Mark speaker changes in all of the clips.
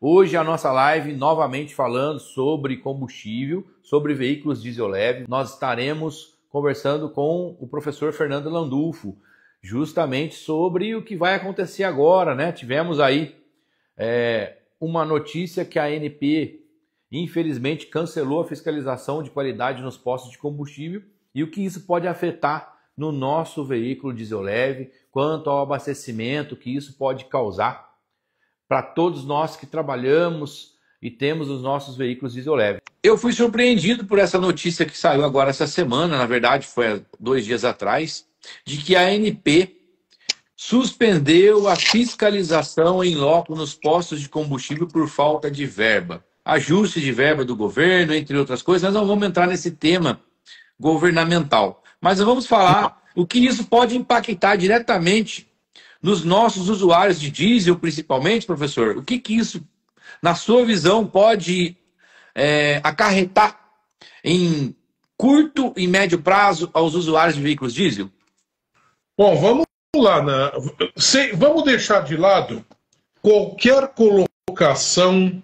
Speaker 1: Hoje a nossa live novamente falando sobre combustível, sobre veículos diesel leve. Nós estaremos conversando com o professor Fernando Landulfo, justamente sobre o que vai acontecer agora, né? Tivemos aí uma notícia que a ANP, infelizmente, cancelou a fiscalização de qualidade nos postos de combustível e o que isso pode afetar no nosso veículo diesel leve, quanto ao abastecimento que isso pode causar para todos nós que trabalhamos e temos os nossos veículos diesel leve. Eu fui surpreendido por essa notícia que saiu agora essa semana, na verdade foi há 2 dias atrás, de que a ANP suspendeu a fiscalização em loco nos postos de combustível por falta de verba. Ajuste de verba do governo, entre outras coisas. Nós não vamos entrar nesse tema governamental, mas vamos falar o que isso pode impactar diretamente nos nossos usuários de diesel, principalmente, professor. O que isso, na sua visão, pode acarretar em curto e médio prazo aos usuários de veículos diesel?
Speaker 2: Bom, vamos lá. Vamos deixar de lado qualquer colocação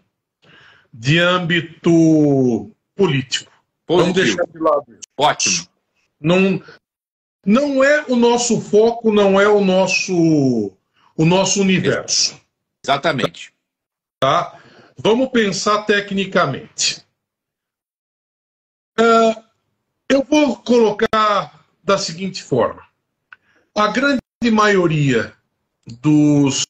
Speaker 2: de âmbito político.
Speaker 1: Positivo.
Speaker 2: Vamos deixar de lado isso.
Speaker 1: Ótimo.
Speaker 2: Não é o nosso foco, não é o nosso universo.
Speaker 1: Exatamente.
Speaker 2: Tá? Vamos pensar tecnicamente. Eu vou colocar da seguinte forma. A grande maioria dos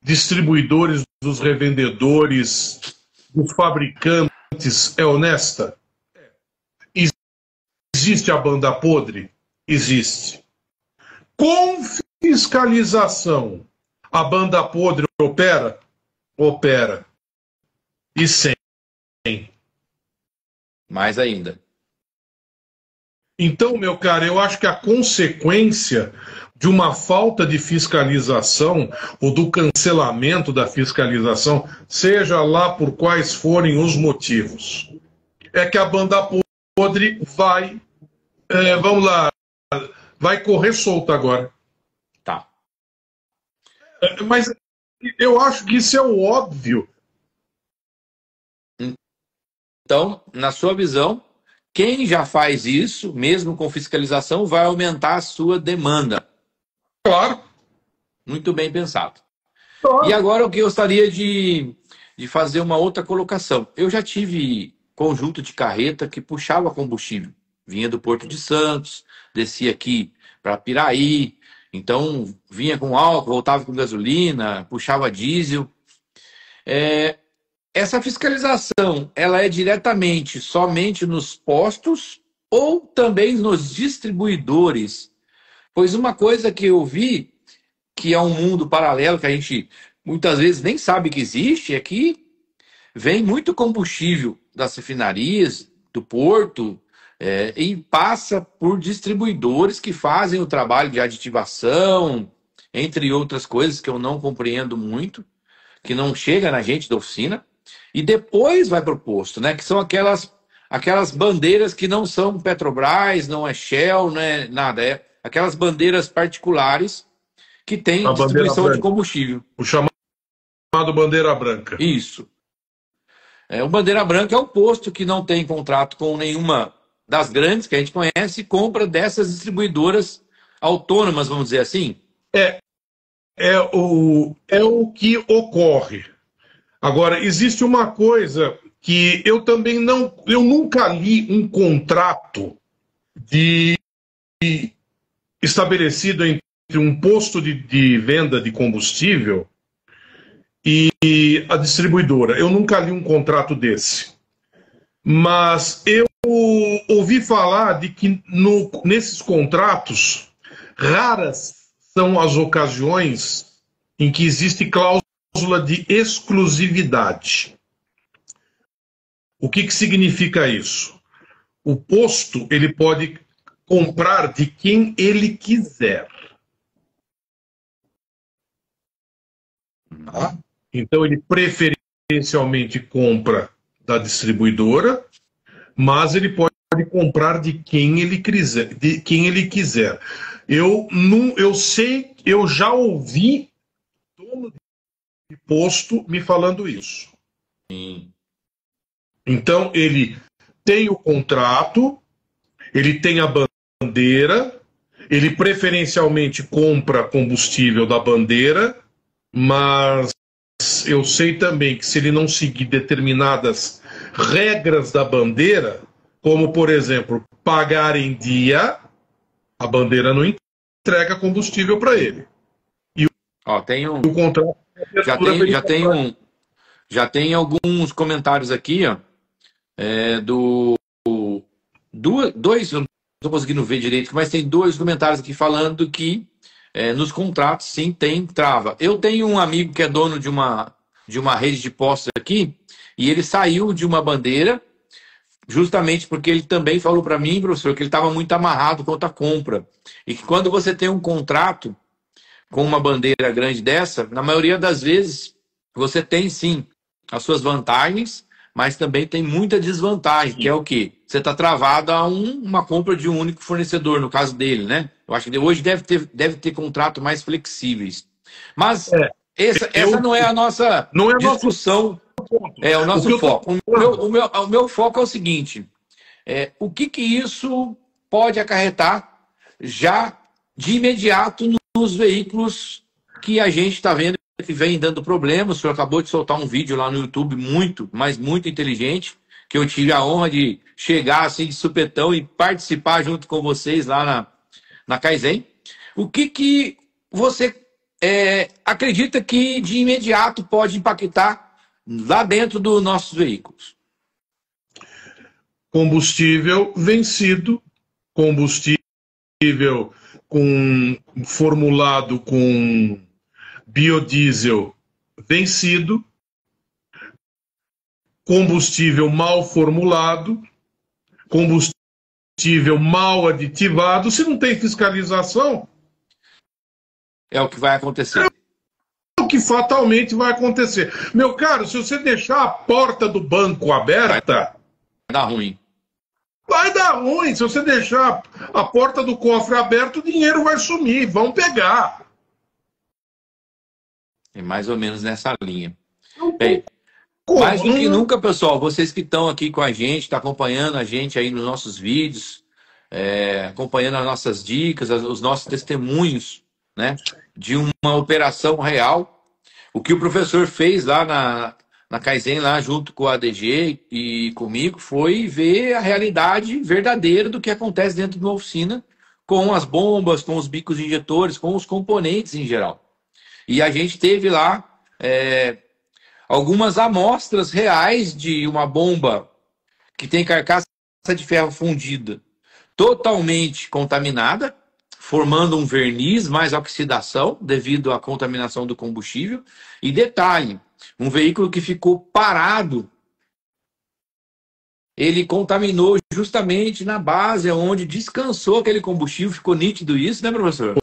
Speaker 2: distribuidores, dos revendedores, dos fabricantes é honesta? Existe a banda podre? Existe. Com fiscalização, a banda podre opera? Opera. E sem?
Speaker 1: Mais ainda.
Speaker 2: Então, meu cara, eu acho que a consequência de uma falta de fiscalização ou do cancelamento da fiscalização, seja lá por quais forem os motivos, é que a banda podre vai, vamos lá, vai correr solta agora.
Speaker 1: Tá.
Speaker 2: Mas eu acho que isso é o óbvio.
Speaker 1: Então, na sua visão, quem já faz isso, mesmo com fiscalização, vai aumentar a sua demanda.
Speaker 2: Claro.
Speaker 1: Muito bem pensado.
Speaker 2: Claro.
Speaker 1: E agora eu gostaria de fazer uma outra colocação. Eu já tive conjunto de carreta que puxava combustível. Vinha do Porto de Santos, descia aqui para Piraí, então vinha com álcool, voltava com gasolina, puxava diesel. Essa fiscalização, ela é diretamente somente nos postos ou também nos distribuidores? Pois uma coisa que eu vi, que é um mundo paralelo, que a gente muitas vezes nem sabe que existe, é que vem muito combustível das refinarias, do porto, e passa por distribuidores que fazem o trabalho de aditivação, entre outras coisas que eu não compreendo muito, que não chega na gente da oficina, e depois vai para o posto, né? Que são aquelas bandeiras que não são Petrobras, não é Shell, não é nada, aquelas bandeiras particulares que tem distribuição de combustível.
Speaker 2: O chamado bandeira branca.
Speaker 1: Isso. O bandeira branca é o posto que não tem contrato com nenhuma das grandes que a gente conhece e compra dessas distribuidoras autônomas, vamos dizer assim.
Speaker 2: É o que ocorre. Agora, existe uma coisa que eu nunca li um contrato estabelecido entre um posto de venda de combustível e a distribuidora. Eu nunca li um contrato desse. Mas eu ouvi falar de que nesses contratos, raras são as ocasiões em que existe cláusula de exclusividade. O que significa isso? O posto ele pode comprar de quem ele quiser. Tá? Então ele preferencialmente compra da distribuidora, mas ele pode comprar de quem ele quiser. Eu sei, eu já ouvi dono posto me falando isso.
Speaker 1: Sim.
Speaker 2: Então, ele tem o contrato, ele tem a bandeira, ele preferencialmente compra combustível da bandeira, mas eu sei também que se ele não seguir determinadas regras da bandeira, como, por exemplo, pagar em dia, a bandeira não entrega combustível para ele.
Speaker 1: Ó, tem um...
Speaker 2: O contrato
Speaker 1: já tem alguns comentários aqui, ó, dois, eu não estou conseguindo ver direito, mas tem dois comentários aqui falando que nos contratos, sim, tem trava. Eu tenho um amigo que é dono de uma rede de postos aqui, e ele saiu de uma bandeira, justamente porque ele também falou para mim, professor, que ele estava muito amarrado quanto à compra. E que quando você tem um contrato com uma bandeira grande dessa, na maioria das vezes, você tem, sim, as suas vantagens, mas também tem muita desvantagem, que é o quê? Você está travado a uma compra de um único fornecedor, no caso dele, né? Eu acho que hoje deve ter contratos mais flexíveis. Mas essa não é a nossa discussão, é o nosso foco. O meu foco é o seguinte, o que isso pode acarretar já de imediato nos veículos que a gente está vendo que vem dando problema. O senhor acabou de soltar um vídeo lá no YouTube muito, mas muito inteligente, que eu tive a honra de chegar assim de supetão e participar junto com vocês lá na Kaizen. O que você acredita que de imediato pode impactar lá dentro dos nossos veículos?
Speaker 2: Combustível vencido, combustível formulado com biodiesel vencido, combustível mal formulado, combustível mal aditivado. Se não tem fiscalização,
Speaker 1: é o que vai acontecer.
Speaker 2: É o que fatalmente vai acontecer. Meu caro, se você deixar a porta do banco aberta,
Speaker 1: vai dar ruim.
Speaker 2: Vai dar ruim. Se você deixar a porta do cofre aberta, o dinheiro vai sumir, vão pegar.
Speaker 1: É mais ou menos nessa linha. Mais do que nunca, pessoal, vocês que estão aqui com a gente, estão acompanhando a gente aí nos nossos vídeos, acompanhando as nossas dicas, os nossos testemunhos, né, de uma operação real. O que o professor fez lá na Kaizen, lá junto com a ADG e comigo, foi ver a realidade verdadeira do que acontece dentro de uma oficina, com as bombas, com os bicos injetores, com os componentes em geral. E a gente teve lá algumas amostras reais de uma bomba que tem carcaça de ferro fundida totalmente contaminada, formando um verniz mais oxidação devido à contaminação do combustível. E detalhe, um veículo que ficou parado, ele contaminou justamente na base onde descansou aquele combustível. Ficou nítido isso, né, professor?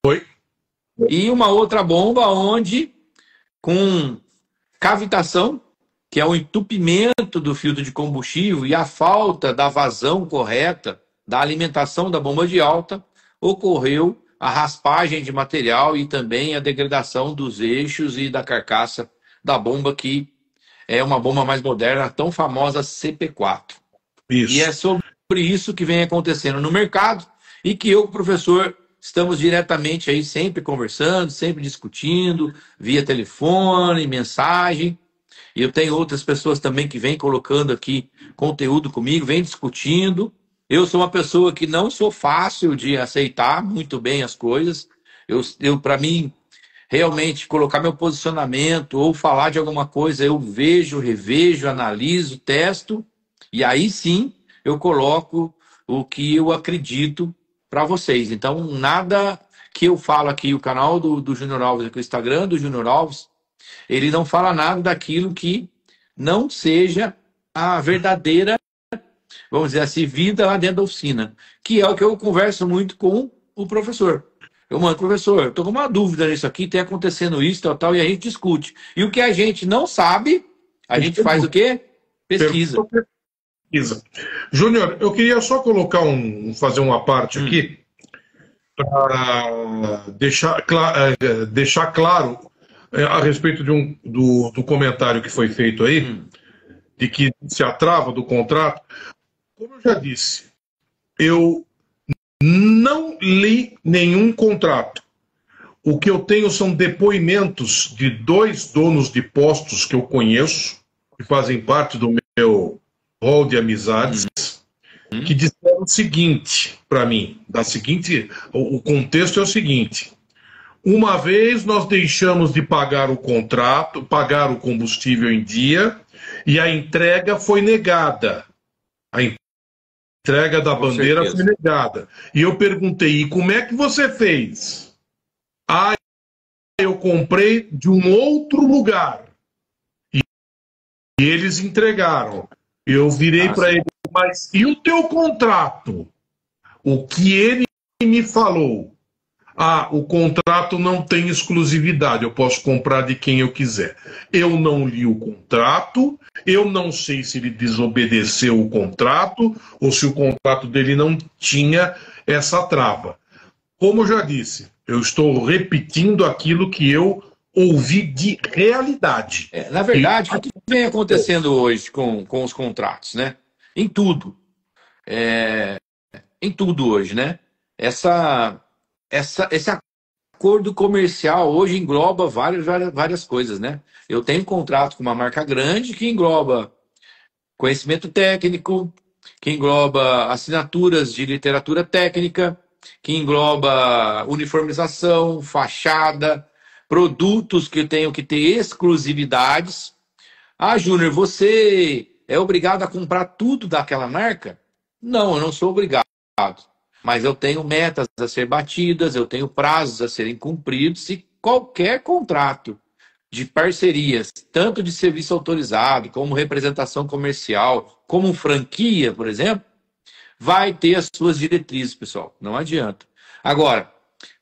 Speaker 2: Foi.
Speaker 1: E uma outra bomba onde, com cavitação, que é o entupimento do filtro de combustível e a falta da vazão correta da alimentação da bomba de alta, ocorreu a raspagem de material e também a degradação dos eixos e da carcaça da bomba, que é uma bomba mais moderna, a tão famosa CP4.
Speaker 2: Isso.
Speaker 1: E é sobre isso que vem acontecendo no mercado e que eu, professor, estamos diretamente aí sempre conversando, sempre discutindo, via telefone, mensagem. E eu tenho outras pessoas também que vêm colocando aqui conteúdo comigo, vêm discutindo. Eu sou uma pessoa que não sou fácil de aceitar muito bem as coisas. Para mim, realmente, colocar meu posicionamento ou falar de alguma coisa, eu vejo, revejo, analiso, testo, e aí sim eu coloco o que eu acredito para vocês. Então, nada que eu falo aqui, o canal do Júnior Alves, aqui, o Instagram do Júnior Alves, ele não fala nada daquilo que não seja a verdadeira, vamos dizer assim, vida lá dentro da oficina, que é o que eu converso muito com o professor. Eu mando, professor, estou com uma dúvida nisso aqui, tem acontecendo isso, tal, e a gente discute. E o que a gente não sabe, a gente faz o quê? Pesquisa.
Speaker 2: Júnior, eu queria só colocar fazer uma parte aqui, para deixar claro a respeito do comentário que foi feito aí, de que se atrava do contrato. Como eu já disse, eu não li nenhum contrato. O que eu tenho são depoimentos de 2 donos de postos que eu conheço, que fazem parte do meu rol de amizades, que disseram o seguinte para mim, o contexto é o seguinte: uma vez nós deixamos de pagar o contrato, pagar o combustível em dia, e a entrega foi negada. A entrega da bandeira foi negada. E eu perguntei, e como é que você fez? Ah, eu comprei de um outro lugar. E eles entregaram. Eu virei para ele, mas e o teu contrato? O que ele me falou? Ah, o contrato não tem exclusividade, eu posso comprar de quem eu quiser. Eu não li o contrato, eu não sei se ele desobedeceu o contrato ou se o contrato dele não tinha essa trava. Como eu já disse, eu estou repetindo aquilo que eu ouvi de realidade.
Speaker 1: Na verdade, o que vem acontecendo hoje com os contratos, né? Em tudo. Em tudo hoje, né? Esse acordo comercial hoje engloba várias coisas, né? Eu tenho um contrato com uma marca grande que engloba conhecimento técnico, que engloba assinaturas de literatura técnica, que engloba uniformização, fachada, produtos que eu tenho que ter exclusividades. Ah, Júnior, você é obrigado a comprar tudo daquela marca? Não, eu não sou obrigado. Mas eu tenho metas a ser batidas, eu tenho prazos a serem cumpridos e qualquer contrato de parcerias, tanto de serviço autorizado, como representação comercial, como franquia, por exemplo, vai ter as suas diretrizes, pessoal. Não adianta. Agora,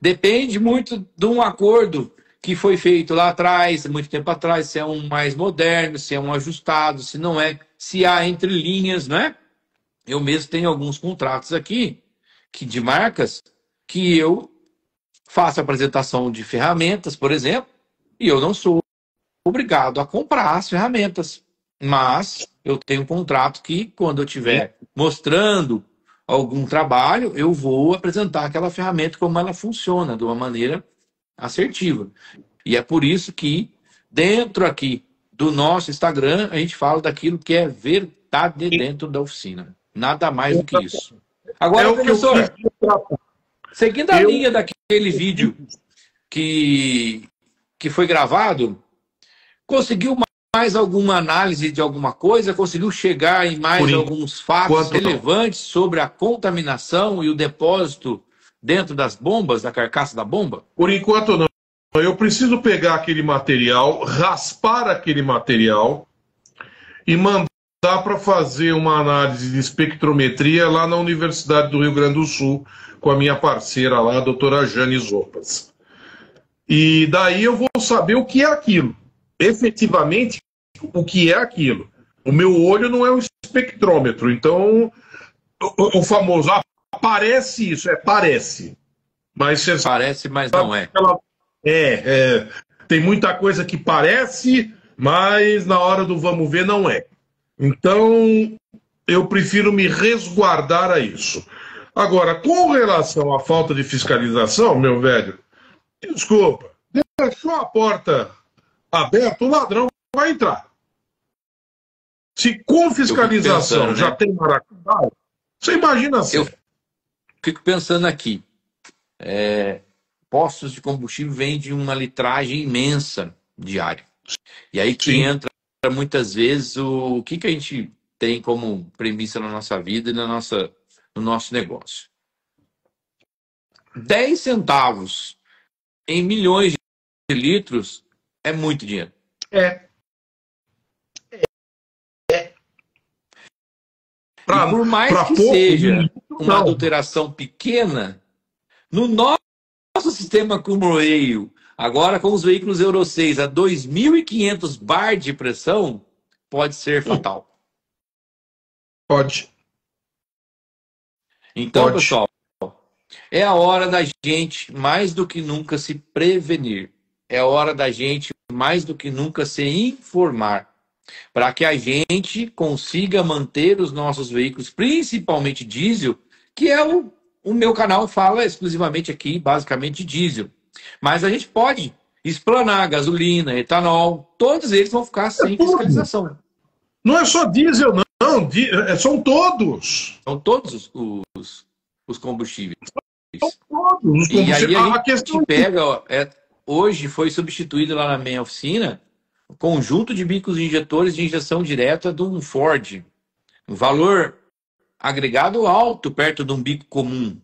Speaker 1: depende muito de um acordo que foi feito lá atrás, muito tempo atrás, se é um mais moderno, se é um ajustado, se não é, se há entrelinhas, não é? Eu mesmo tenho alguns contratos aqui, de marcas, que eu faço apresentação de ferramentas, por exemplo, e eu não sou obrigado a comprar as ferramentas. Mas eu tenho um contrato que, quando eu estiver mostrando algum trabalho, eu vou apresentar aquela ferramenta como ela funciona, de uma maneira assertiva. E é por isso que, dentro aqui do nosso Instagram, a gente fala daquilo que é verdade dentro da oficina. Nada mais do que isso. Agora, professor, seguindo a linha daquele vídeo que foi gravado, conseguiu mais alguma análise de alguma coisa? Conseguiu chegar em mais alguns fatos relevantes sobre a contaminação e o depósito dentro das bombas, da carcaça da bomba?
Speaker 2: Por enquanto não. Eu preciso pegar aquele material, raspar aquele material e mandar para fazer uma análise de espectrometria lá na Universidade do Rio Grande do Sul, com a minha parceira lá, a doutora Jane Zopas. E daí eu vou saber o que é aquilo. Efetivamente, o que é aquilo. O meu olho não é um espectrômetro, então o famoso, parece isso, parece. Mas você
Speaker 1: parece, mas não é.
Speaker 2: Tem muita coisa que parece, mas na hora do vamos ver não é. Então, eu prefiro me resguardar a isso. Agora, com relação à falta de fiscalização, meu velho, desculpa, deixou a porta aberta, o ladrão vai entrar. Se com fiscalização pensando, já tem maracujá, você imagina assim.
Speaker 1: Eu fico pensando aqui, postos de combustível vêm de uma litragem imensa diária. E aí que entra muitas vezes o que a gente tem como premissa na nossa vida e no nosso negócio. 10 centavos em milhões de litros é muito dinheiro. E por mais que seja uma adulteração pequena, no nosso sistema Cool-Rail, agora com os veículos Euro 6 a 2.500 bar de pressão, pode ser fatal.
Speaker 2: Pode.
Speaker 1: Então, pessoal, é a hora da gente, mais do que nunca, se prevenir. É a hora da gente mais do que nunca se informar, para que a gente consiga manter os nossos veículos, principalmente diesel, que é o meu canal fala exclusivamente aqui, basicamente diesel. Mas a gente pode explanar gasolina, etanol, todos eles vão ficar sem fiscalização.
Speaker 2: Não é só diesel, não, são todos.
Speaker 1: São todos os combustíveis.
Speaker 2: São todos os combustíveis.
Speaker 1: E aí a gente pega, hoje foi substituído lá na minha oficina um conjunto de bicos injetores de injeção direta de um Ford. Um valor agregado alto perto de um bico comum.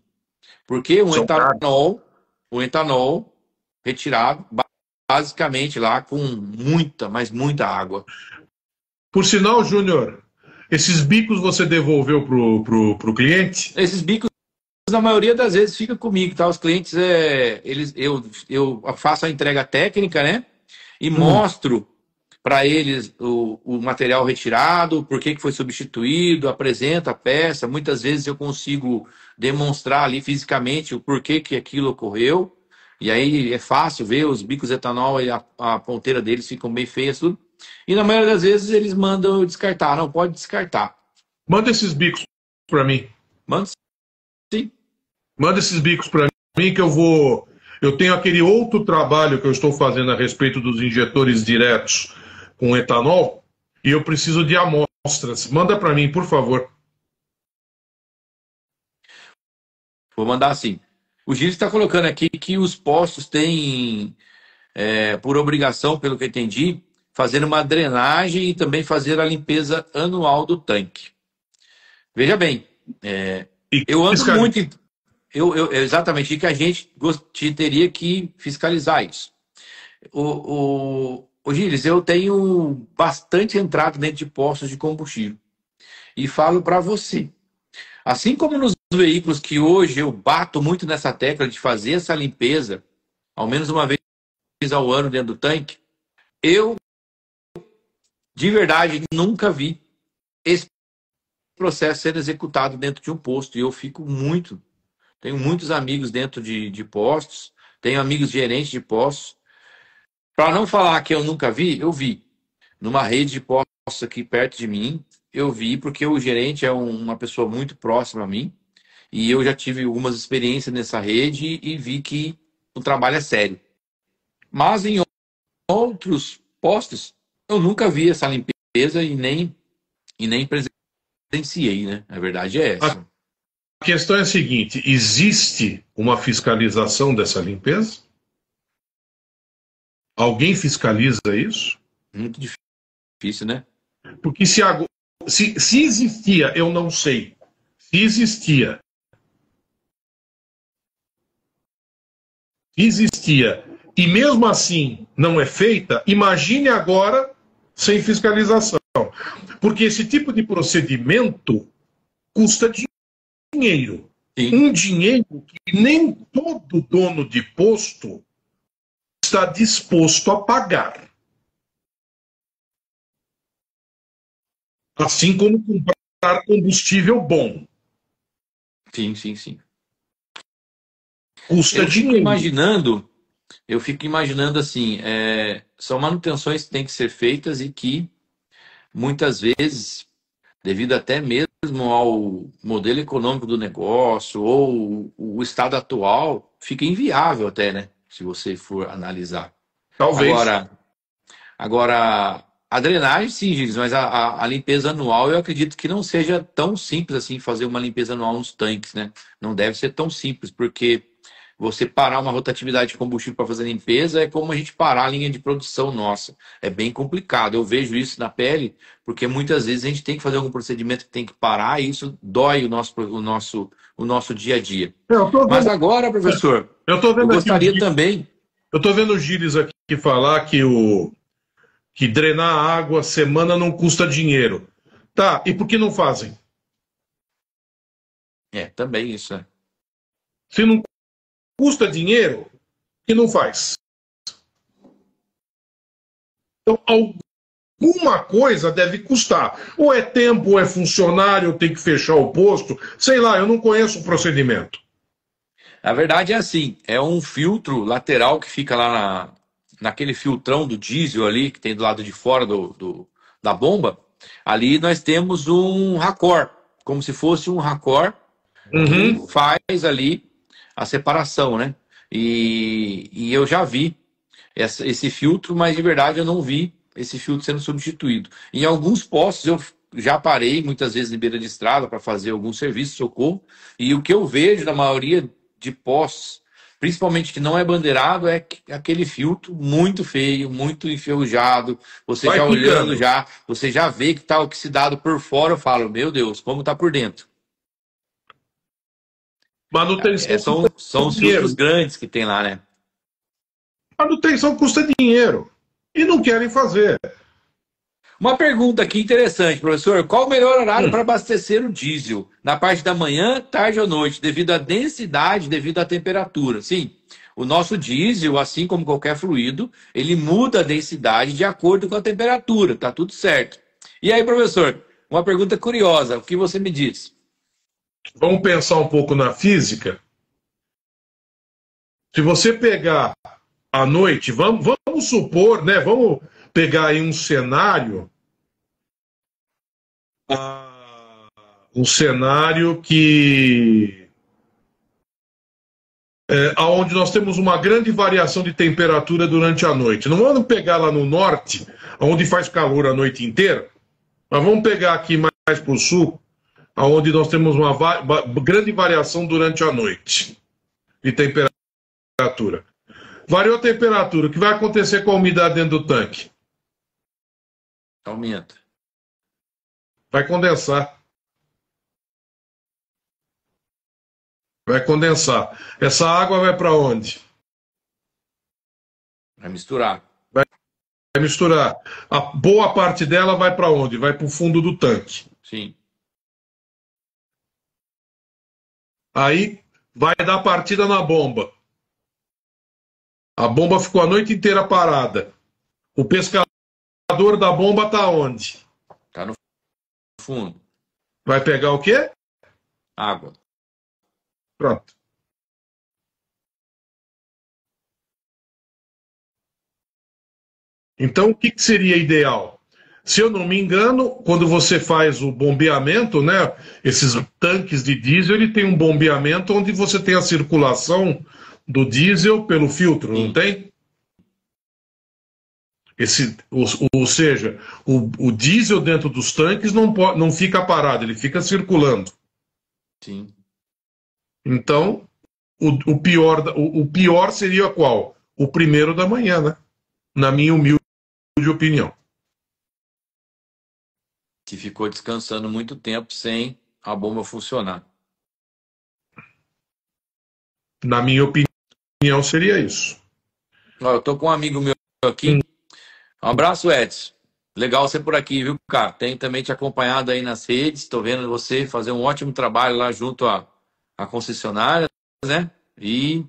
Speaker 1: Porque o etanol retirado basicamente lá com muita, mas muita água.
Speaker 2: Por sinal, Júnior, esses bicos você devolveu pro cliente?
Speaker 1: Esses bicos, na maioria das vezes, fica comigo, tá? Os clientes, eu faço a entrega técnica, né? E mostro para eles o material retirado, por que foi substituído, apresento a peça. Muitas vezes eu consigo demonstrar ali fisicamente o porquê que aquilo ocorreu. E aí é fácil ver os bicos de etanol e a ponteira deles ficam bem feias, tudo. E na maioria das vezes eles mandam descartar. Não, pode descartar.
Speaker 2: Manda esses bicos para mim.
Speaker 1: Manda sim.
Speaker 2: Manda esses bicos para mim que eu tenho aquele outro trabalho que eu estou fazendo a respeito dos injetores diretos com etanol e eu preciso de amostras. Manda para mim, por favor.
Speaker 1: Vou mandar sim. O Gil está colocando aqui que os postos têm, por obrigação, pelo que eu entendi, fazer uma drenagem e também fazer a limpeza anual do tanque. Veja bem, eu ando muito... exatamente, e que a gente teria que fiscalizar isso. Ô Gilles, eu tenho bastante entrado dentro de postos de combustível. E falo para você, assim como nos veículos que hoje eu bato muito nessa tecla de fazer essa limpeza, ao menos uma vez ao ano dentro do tanque, eu, de verdade, nunca vi esse processo sendo executado dentro de um posto. E eu fico muito... Tenho muitos amigos dentro de postos, tenho amigos gerentes de postos. Para não falar que eu nunca vi, eu vi. Numa rede de postos aqui perto de mim, eu vi porque o gerente é uma pessoa muito próxima a mim. E eu já tive algumas experiências nessa rede e vi que o trabalho é sério. Mas em outros postos, eu nunca vi essa limpeza e nem presenciei, né? A verdade é essa.
Speaker 2: A questão é a seguinte, existe uma fiscalização dessa limpeza? Alguém fiscaliza isso?
Speaker 1: Muito difícil, né?
Speaker 2: Porque se existia, eu não sei. Se existia e mesmo assim não é feita, imagine agora sem fiscalização. Porque esse tipo de procedimento custa dinheiro.
Speaker 1: Sim.
Speaker 2: Um dinheiro que nem todo dono de posto está disposto a pagar. Assim como comprar combustível bom.
Speaker 1: Sim, sim, sim.
Speaker 2: Custa dinheiro.
Speaker 1: Eu fico imaginando assim, são manutenções que têm que ser feitas e que muitas vezes, devido até mesmo ao modelo econômico do negócio ou o estado atual, fica inviável até, né? Se você for analisar.
Speaker 2: Talvez.
Speaker 1: Agora a drenagem, sim, Gilles, mas a limpeza anual, eu acredito que não seja tão simples assim fazer uma limpeza anual nos tanques, né? Não deve ser tão simples, porque você parar uma rotatividade de combustível para fazer limpeza é como a gente parar a linha de produção nossa. É bem complicado. Eu vejo isso na pele, porque muitas vezes a gente tem que fazer algum procedimento que tem que parar e isso dói o nosso dia a dia. Mas agora, professor, eu gostaria também...
Speaker 2: Eu estou vendo o Gilles aqui falar que drenar a água semana não custa dinheiro. Tá, e por que não fazem?
Speaker 1: Também isso, né?
Speaker 2: Se não custa dinheiro, por que não faz? Então, alguma coisa deve custar. Ou é tempo, ou é funcionário, ou tem que fechar o posto. Sei lá, eu não conheço o procedimento.
Speaker 1: A verdade é assim, é um filtro lateral que fica lá naquele filtrão do diesel ali, que tem do lado de fora da bomba, ali nós temos um racor, como se fosse um racor que faz ali a separação, né? E eu já vi esse filtro, mas de verdade eu não vi esse filtro sendo substituído. Em alguns postos eu já parei muitas vezes em beira de estrada para fazer algum serviço de socorro, e o que eu vejo na maioria de postos, principalmente que não é bandeirado, é aquele filtro muito feio, muito enferrujado. Você
Speaker 2: Vai
Speaker 1: já olhando,
Speaker 2: picando.
Speaker 1: você já vê que está oxidado por fora. Eu falo, meu Deus, como está por dentro.
Speaker 2: Manutenção custa
Speaker 1: São os filtros
Speaker 2: dinheiro.
Speaker 1: grandes que tem lá, né?
Speaker 2: Manutenção custa dinheiro. E não querem fazer.
Speaker 1: Uma pergunta aqui interessante, professor. Qual o melhor horário para abastecer o diesel? Na parte da manhã, tarde ou noite? Devido à densidade, devido à temperatura. Sim, o nosso diesel, assim como qualquer fluido, ele muda a densidade de acordo com a temperatura. Tá tudo certo. E aí, professor, uma pergunta curiosa. O que você me diz?
Speaker 2: Vamos pensar um pouco na física. Se você pegar à noite, vamos supor, né? Vamos pegar aí um cenário, que onde nós temos uma grande variação de temperatura durante a noite. Não vamos pegar lá no norte, onde faz calor a noite inteira, mas vamos pegar aqui mais para o sul, onde nós temos uma grande variação durante a noite de temperatura. Variou a temperatura, o que vai acontecer com a umidade dentro do tanque?
Speaker 1: Aumenta.
Speaker 2: Vai condensar. Vai condensar. Essa água vai para onde?
Speaker 1: Vai misturar.
Speaker 2: Vai misturar. A boa parte dela vai para onde? Vai para o fundo do tanque.
Speaker 1: Sim.
Speaker 2: Aí vai dar partida na bomba. A bomba ficou a noite inteira parada. O pescador da bomba está onde?
Speaker 1: Está no fundo.
Speaker 2: Vai pegar o quê?
Speaker 1: Água.
Speaker 2: Pronto. Então, o que seria ideal? Se eu não me engano, quando você faz o bombeamento, né, esses tanques de diesel, ele tem um bombeamento onde você tem a circulação do diesel pelo filtro, não tem? Ou seja, o diesel dentro dos tanques não fica parado, ele fica circulando.
Speaker 1: Sim.
Speaker 2: Então, o pior seria qual? O primeiro da manhã, né? Na minha humilde opinião.
Speaker 1: Que ficou descansando muito tempo sem a bomba funcionar.
Speaker 2: Na minha opinião, seria isso.
Speaker 1: Ó, eu tô com um amigo meu aqui. Um abraço, Edson. Legal você por aqui, viu, cara? Tem também te acompanhado aí nas redes. Estou vendo você fazer um ótimo trabalho lá junto à concessionária, né? E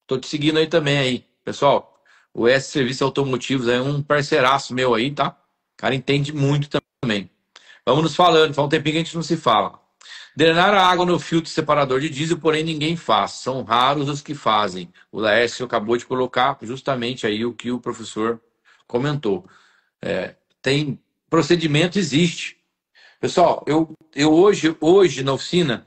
Speaker 1: tô te seguindo aí também aí. Pessoal, o S Serviços Automotivos é um parceiraço meu aí, tá? O cara entende muito também. Vamos nos falando, faz um tempinho que a gente não se fala. Drenar a água no filtro separador de diesel, porém ninguém faz. São raros os que fazem. O Laércio acabou de colocar justamente aí o que o professor comentou. Tem procedimento, existe. Pessoal, eu hoje na oficina,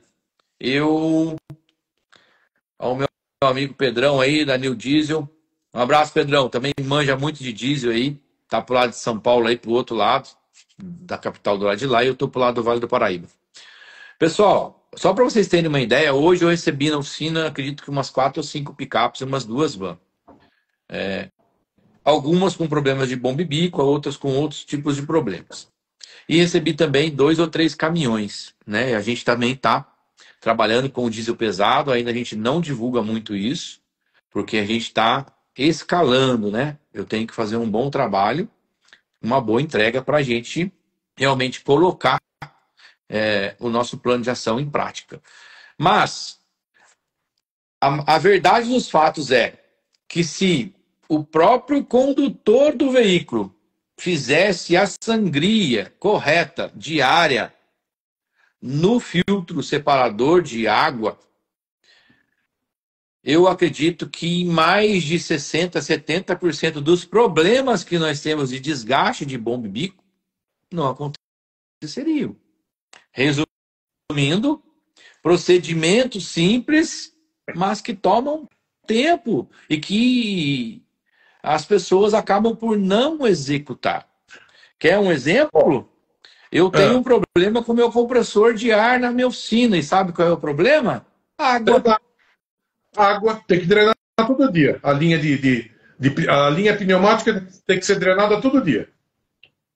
Speaker 1: ao meu amigo Pedrão aí, da New Diesel. Um abraço, Pedrão. Também manja muito de diesel aí. Tá pro lado de São Paulo aí, pro outro lado, da capital do lado de lá, e eu tô pro lado do Vale do Paraíba. Pessoal, só para vocês terem uma ideia, hoje eu recebi na oficina, acredito que umas 4 ou 5 picapes e umas 2 vans. Algumas com problemas de bomba e bico, outras com outros tipos de problemas. E recebi também 2 ou 3 caminhões, né? A gente também está trabalhando com o diesel pesado, ainda a gente não divulga muito isso, porque a gente está escalando, né? Eu tenho que fazer um bom trabalho, uma boa entrega para a gente realmente colocar o nosso plano de ação em prática. Mas a verdade dos fatos é que se o próprio condutor do veículo fizesse a sangria correta, diária, no filtro separador de água, eu acredito que mais de 60%, 70% dos problemas que nós temos de desgaste de bomba e bico não aconteceriam. Resumindo, procedimentos simples, mas que tomam tempo e que as pessoas acabam por não executar. Quer um exemplo? Eu tenho um problema com o meu compressor de ar na minha oficina. E sabe qual é o problema? Água.
Speaker 2: Água tem que drenar todo dia. A linha pneumática tem que ser drenada todo dia.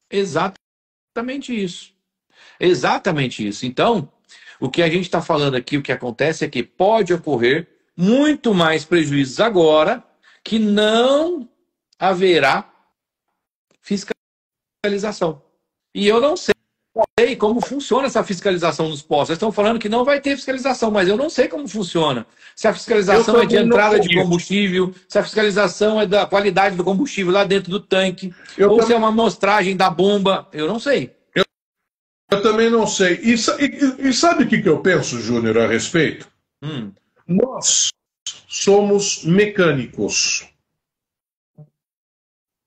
Speaker 1: Exatamente isso. Exatamente isso. Então, o que a gente está falando aqui, o que acontece é que pode ocorrer muito mais prejuízos agora que não haverá fiscalização. E eu não sei como funciona essa fiscalização nos postos. Eles estão falando que não vai ter fiscalização, mas eu não sei como funciona. Se a fiscalização é de entrada de combustível, se a fiscalização é da qualidade do combustível lá dentro do tanque, ou se é uma amostragem da bomba, eu não sei.
Speaker 2: Eu também não sei. E sabe o que eu penso, Júnior, a respeito? Nós somos mecânicos.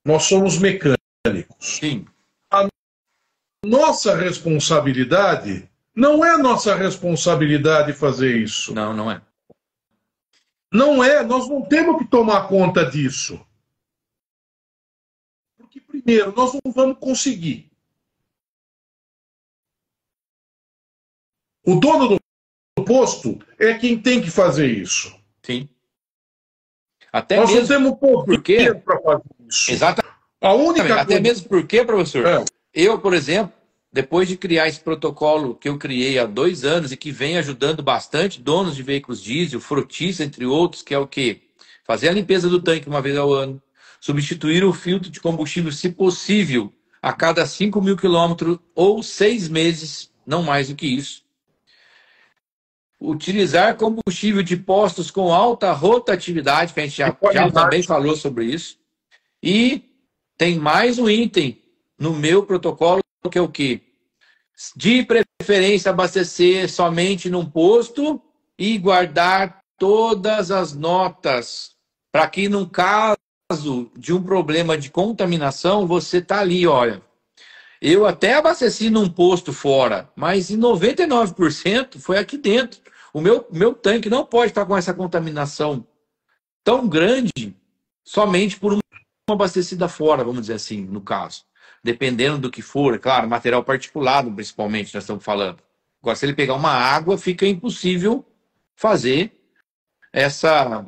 Speaker 2: Nós somos mecânicos.
Speaker 1: Sim.
Speaker 2: A nossa responsabilidade não é nossa responsabilidade fazer isso.
Speaker 1: Não, não é.
Speaker 2: Não é. Nós não temos que tomar conta disso. Porque, primeiro, nós não vamos conseguir. O dono do posto é quem tem que fazer isso.
Speaker 1: Sim. Até
Speaker 2: nós
Speaker 1: mesmo
Speaker 2: não temos poder para fazer isso.
Speaker 1: Exatamente.
Speaker 2: A única
Speaker 1: Até mesmo porque, professor,
Speaker 2: É.
Speaker 1: eu, por exemplo, depois de criar esse protocolo que eu criei há 2 anos e que vem ajudando bastante donos de veículos diesel, frotistas, entre outros, que é o quê? Fazer a limpeza do tanque uma vez ao ano, substituir o filtro de combustível, se possível, a cada 5.000 quilômetros ou 6 meses, não mais do que isso. Utilizar combustível de postos com alta rotatividade, que a gente já também falou sobre isso. E tem mais um item no meu protocolo, que é o quê? De preferência, abastecer somente num posto e guardar todas as notas, para que, no caso de um problema de contaminação, você tá ali, olha. Eu até abasteci num posto fora, mas em 99% foi aqui dentro. O meu tanque não pode estar com essa contaminação tão grande somente por uma abastecida fora, vamos dizer assim, no caso. Dependendo do que for, é claro, material particulado, principalmente, nós estamos falando. Agora, se ele pegar uma água, fica impossível fazer essa,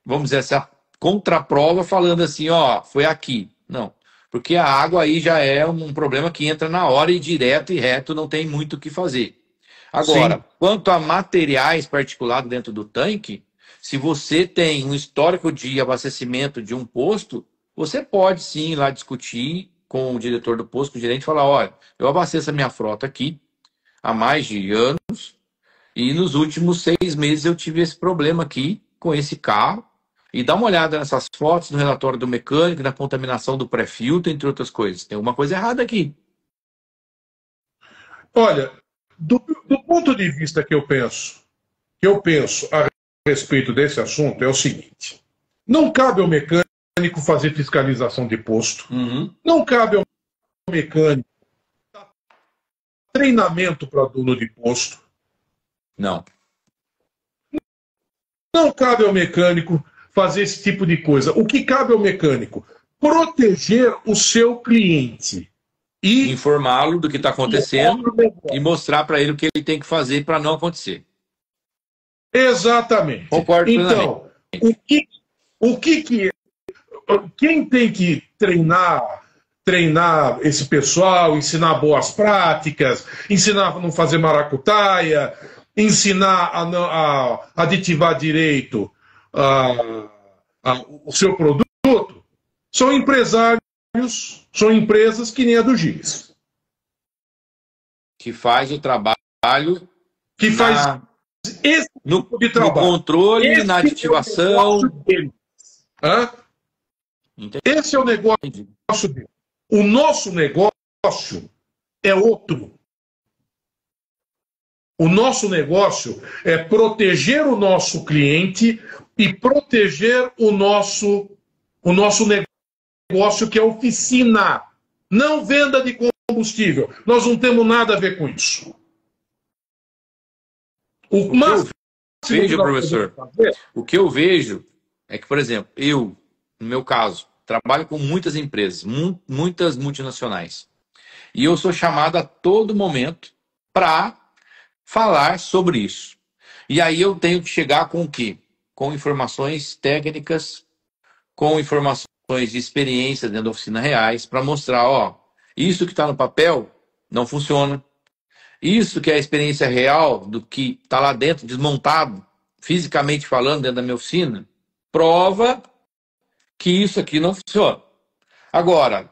Speaker 1: vamos dizer, essa contraprova falando assim, ó, foi aqui. Não. Porque a água aí já é um problema que entra na hora e direto e reto, não tem muito o que fazer. Agora, sim, quanto a materiais particulados dentro do tanque, se você tem um histórico de abastecimento de um posto, você pode sim ir lá discutir com o diretor do posto, com o gerente, e falar, olha, eu abasteço a minha frota aqui há mais de anos e nos últimos 6 meses eu tive esse problema aqui com esse carro. E dá uma olhada nessas fotos, no relatório do mecânico, na contaminação do pré-filtro, entre outras coisas. Tem alguma coisa errada aqui.
Speaker 2: Olha, do ponto de vista que eu penso a respeito desse assunto é o seguinte: não cabe ao mecânico fazer fiscalização de posto, não cabe ao mecânico dar treinamento para dono de posto.
Speaker 1: Não
Speaker 2: cabe ao mecânico fazer esse tipo de coisa. O que cabe ao mecânico? Proteger o seu cliente. E
Speaker 1: informá-lo do que está acontecendo e mostrar para ele o que ele tem que fazer para não acontecer.
Speaker 2: Exatamente.
Speaker 1: Concordo
Speaker 2: então, quem tem que treinar esse pessoal, ensinar boas práticas, ensinar a não fazer maracutaia, ensinar a aditivar direito o seu produto, são empresários, são empresas que nem a do Giz.
Speaker 1: Que faz o trabalho
Speaker 2: que faz esse tipo de trabalho.
Speaker 1: No controle, na aditivação.
Speaker 2: Esse é o negócio dele. O nosso negócio é outro. O nosso negócio é proteger o nosso cliente e proteger o nosso negócio, que é oficina, não venda de combustível. Nós não temos nada a ver com isso.
Speaker 3: Veja, professor, o que eu vejo é que, por exemplo, eu, no meu caso, trabalho com muitas empresas, muitas multinacionais. E eu sou chamado a todo momento para falar sobre isso. E aí eu tenho que chegar com o quê? Com informações técnicas, com informações de experiência dentro da oficina reais, para mostrar, ó, isso que está no papel não funciona. Isso que é a experiência real do que está lá dentro, desmontado, fisicamente falando, dentro da minha oficina, prova que isso aqui não funciona. Agora,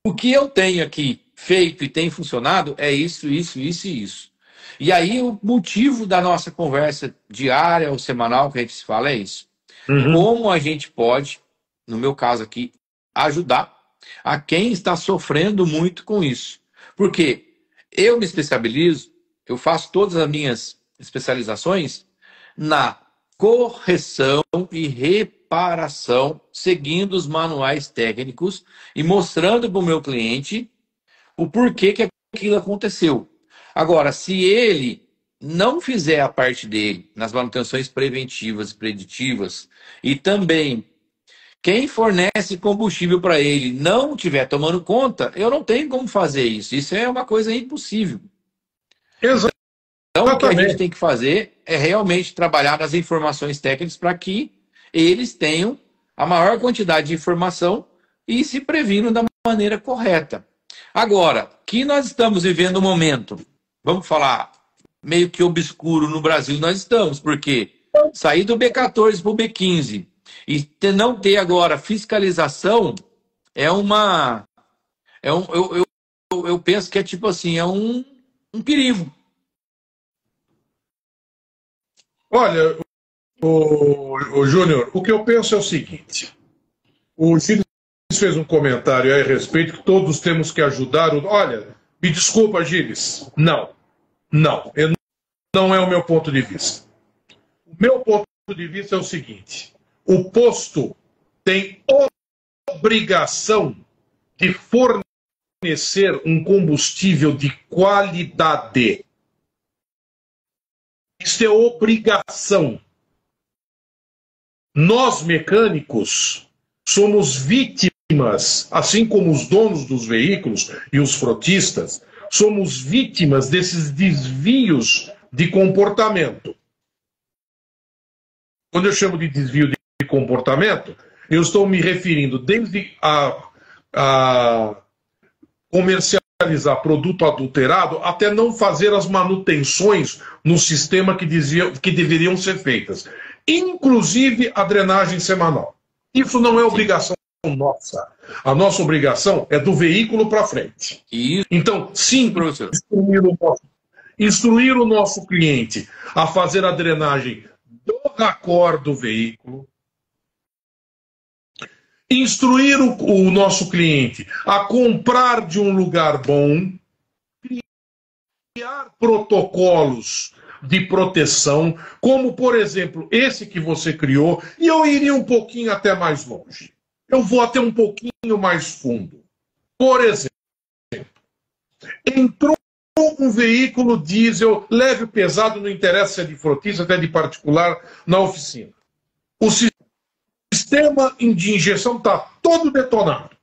Speaker 3: o que eu tenho aqui feito e tem funcionado é isso, isso, isso e isso. E aí o motivo da nossa conversa diária ou semanal que a gente se fala é isso. Como a gente pode, no meu caso aqui, ajudar a quem está sofrendo muito com isso. Porque eu me especializo, eu faço todas as minhas especializações na correção e reparação, seguindo os manuais técnicos e mostrando para o meu cliente o porquê que aquilo aconteceu. Agora, se ele não fizer a parte dele nas manutenções preventivas e preditivas, e também quem fornece combustível para ele não estiver tomando conta, eu não tenho como fazer isso. Isso é uma coisa impossível.
Speaker 2: Exatamente.
Speaker 3: Então, o que a gente tem que fazer é realmente trabalhar nas informações técnicas para que eles tenham a maior quantidade de informação e se previnam da maneira correta. Agora, que nós estamos vivendo um momento, vamos falar, meio que obscuro no Brasil, nós estamos, porque sair do B14 para o B15 e não ter agora fiscalização é uma... eu penso que é tipo assim, é um perigo.
Speaker 2: Olha, o Júnior, o que eu penso é o seguinte. O Gilles fez um comentário aí a respeito que todos temos que ajudar. Olha, me desculpa, Gilles. Não, não é o meu ponto de vista. O meu ponto de vista é o seguinte. O posto tem obrigação de fornecer um combustível de qualidade. Isso é obrigação. Nós, mecânicos, somos vítimas, assim como os donos dos veículos e os frotistas, somos vítimas desses desvios de comportamento. Quando eu chamo de desvio de comportamento, eu estou me referindo desde a comercializar produto adulterado até não fazer as manutenções no sistema que deveriam ser feitas. Inclusive a drenagem semanal. Isso não é obrigação nossa. A nossa obrigação é do veículo para frente. Então, sim, professor, instruir o nosso cliente a fazer a drenagem do racor do veículo, instruir o nosso cliente a comprar de um lugar bom, criar protocolos de proteção, como, por exemplo, esse que você criou, e eu iria um pouquinho até mais longe. Eu vou até um pouquinho mais fundo. Por exemplo, entrou um veículo diesel, leve ou pesado, não interessa se é de frotista, até de particular, na oficina. O sistema de injeção está todo detonado.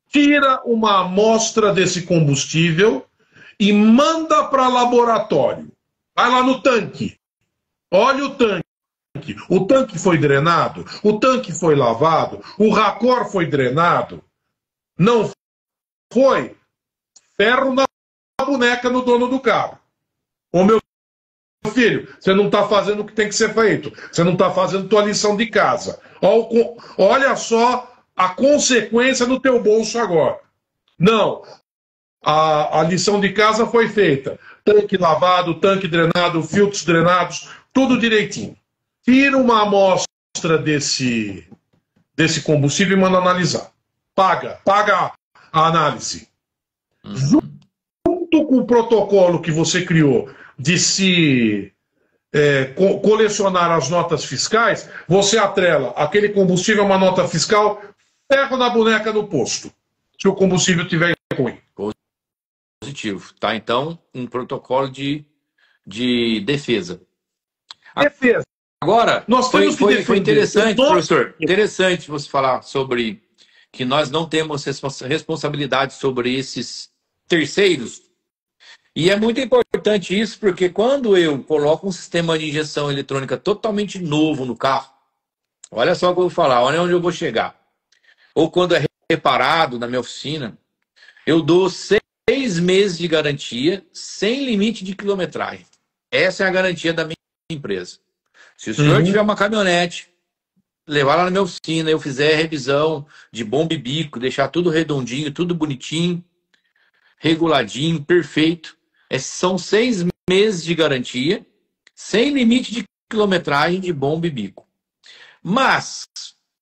Speaker 2: Tira uma amostra desse combustível e manda para laboratório. Vai lá no tanque. Olha o tanque. O tanque foi drenado? O tanque foi lavado? O racor foi drenado? Não foi? Ferro na boneca no dono do carro. Ô meu filho, você não está fazendo o que tem que ser feito. Você não está fazendo tua lição de casa. Olha só a consequência no teu bolso agora. Não. A lição de casa foi feita. Tanque lavado, tanque drenado, filtros drenados, tudo direitinho. Tira uma amostra desse combustível e manda analisar. Paga a análise. Junto com o protocolo que você criou de se colecionar as notas fiscais, você atrela aquele combustível a uma nota fiscal, ferro na boneca do posto, se o combustível estiver ruim.
Speaker 3: Positivo, tá? Então, um protocolo de defesa.
Speaker 2: Defesa.
Speaker 3: Agora,
Speaker 2: nós temos
Speaker 3: foi interessante, professor, interessante você falar sobre que nós não temos responsabilidade sobre esses terceiros. E é muito importante isso, porque quando eu coloco um sistema de injeção eletrônica totalmente novo no carro, olha só o que eu vou falar, olha onde eu vou chegar. Ou quando é reparado na minha oficina, eu dou 6 meses de garantia sem limite de quilometragem. Essa é a garantia da minha empresa. Se o senhor tiver uma caminhonete, levar lá na minha oficina, eu fizer revisão de bomba e bico, deixar tudo redondinho, tudo bonitinho, reguladinho, perfeito. São 6 meses de garantia, sem limite de quilometragem de bomba e bico. Mas,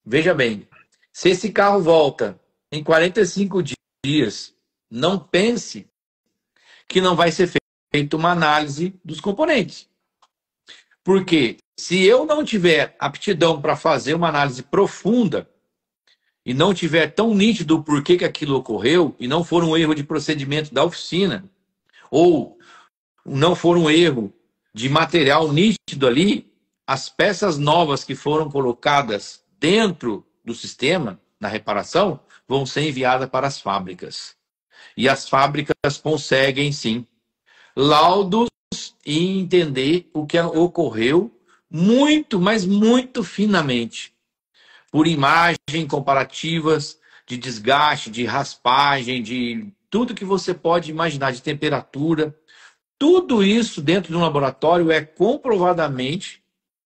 Speaker 3: veja bem, se esse carro volta em 45 dias, não pense que não vai ser feita uma análise dos componentes. Porque se eu não tiver aptidão para fazer uma análise profunda e não tiver tão nítido o porquê que aquilo ocorreu, e não for um erro de procedimento da oficina, ou não for um erro de material nítido ali, as peças novas que foram colocadas dentro do sistema, na reparação, vão ser enviadas para as fábricas. E as fábricas conseguem, sim, laudos e entender o que ocorreu muito, mas muito finamente. Por imagem, comparativas de desgaste, de raspagem, de tudo que você pode imaginar, de temperatura. Tudo isso dentro de um laboratório é comprovadamente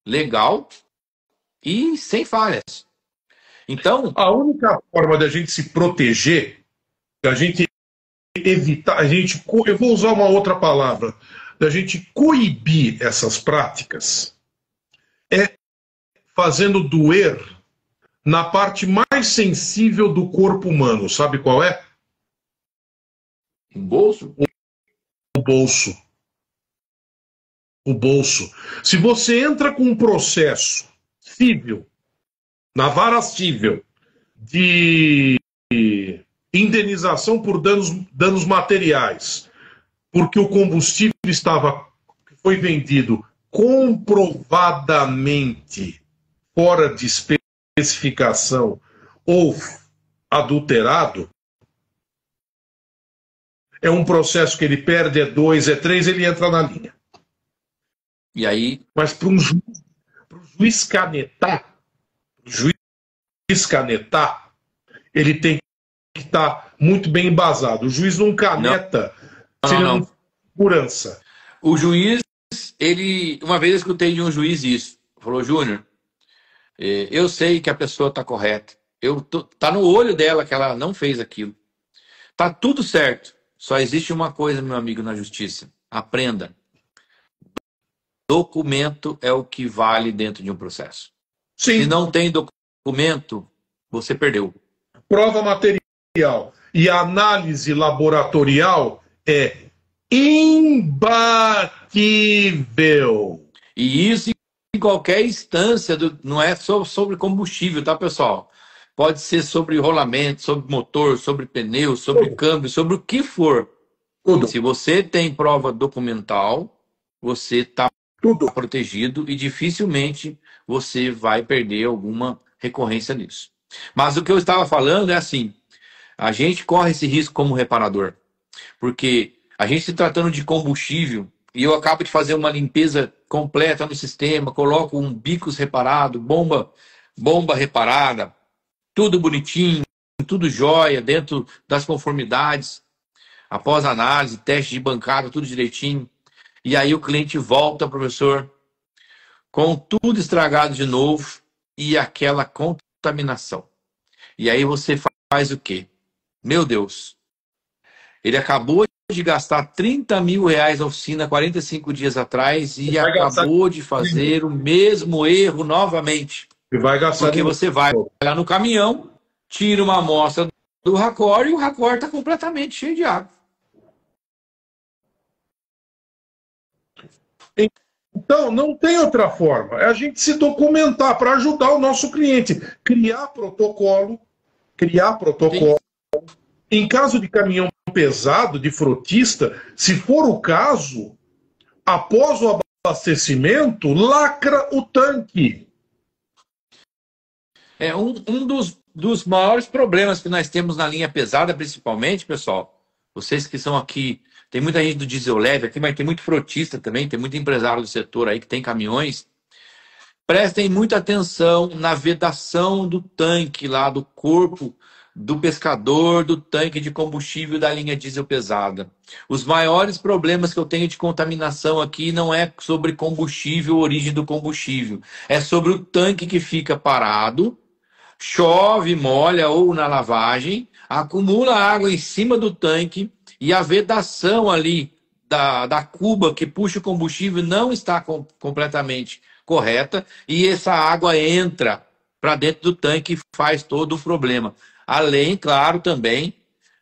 Speaker 3: legal e sem falhas. Então,
Speaker 2: a única forma da gente se proteger, da gente evitar, eu vou usar uma outra palavra, da gente coibir essas práticas, é fazendo doer na parte mais sensível do corpo humano. Sabe qual é?
Speaker 3: O bolso?
Speaker 2: O bolso. O bolso. Se você entra com um processo civil, na vara civil, de indenização por danos materiais, porque o combustível foi vendido comprovadamente fora de especificação ou adulterado, é um processo que ele perde, 2, 3, ele entra na linha.
Speaker 3: E aí?
Speaker 2: Mas para um juiz canetar, ele tem que estar muito bem embasado. O juiz não caneta se ele não tem segurança.
Speaker 3: O juiz, uma vez eu escutei de um juiz isso, falou: Júnior, eu sei que a pessoa está correta, tá no olho dela que ela não fez aquilo, tá tudo certo, só existe uma coisa, meu amigo, na justiça: aprenda. Documento é o que vale dentro de um processo.
Speaker 2: Sim.
Speaker 3: Se não tem documento, você perdeu.
Speaker 2: Prova material e análise laboratorial é imbatível.
Speaker 3: E isso em qualquer instância, não é só sobre combustível, tá, pessoal? Pode ser sobre rolamento, sobre motor, sobre pneu, sobre câmbio, sobre o que for. Se você tem prova documental, você está protegido e dificilmente você vai perder alguma recorrência nisso. Mas o que eu estava falando é assim: a gente corre esse risco como reparador, porque a gente se tratando de combustível, e eu acabo de fazer uma limpeza completa no sistema, coloco um bicos reparado, bomba reparada, tudo bonitinho, tudo jóia, dentro das conformidades, após análise, teste de bancada, tudo direitinho. E aí o cliente volta, professor, com tudo estragado de novo e aquela contaminação. E aí você faz o quê? Meu Deus, ele acabou de gastar 30 mil reais na oficina 45 dias atrás e acabou de fazer o mesmo erro novamente.
Speaker 2: E vai gastar.
Speaker 3: Porque você vai lá no caminhão, tira uma amostra do racor e o racor está completamente cheio de água.
Speaker 2: Então, não tem outra forma. É a gente se documentar para ajudar o nosso cliente. Criar protocolo. Sim. Em caso de caminhão pesado, de frotista, se for o caso, após o abastecimento, lacra o tanque.
Speaker 3: É um dos maiores problemas que nós temos na linha pesada, principalmente, pessoal. Vocês que são aqui, tem muita gente do diesel leve aqui, mas tem muito frotista também, tem muito empresário do setor aí que tem caminhões. Prestem muita atenção na vedação do tanque lá, do corpo do pescador, do tanque de combustível da linha diesel pesada. Os maiores problemas que eu tenho de contaminação aqui não é sobre combustível, origem do combustível. É sobre o tanque que fica parado, chove, molha ou na lavagem, acumula água em cima do tanque e a vedação ali da cuba que puxa o combustível não está completamente correta e essa água entra para dentro do tanque e faz todo o problema. Além, claro, também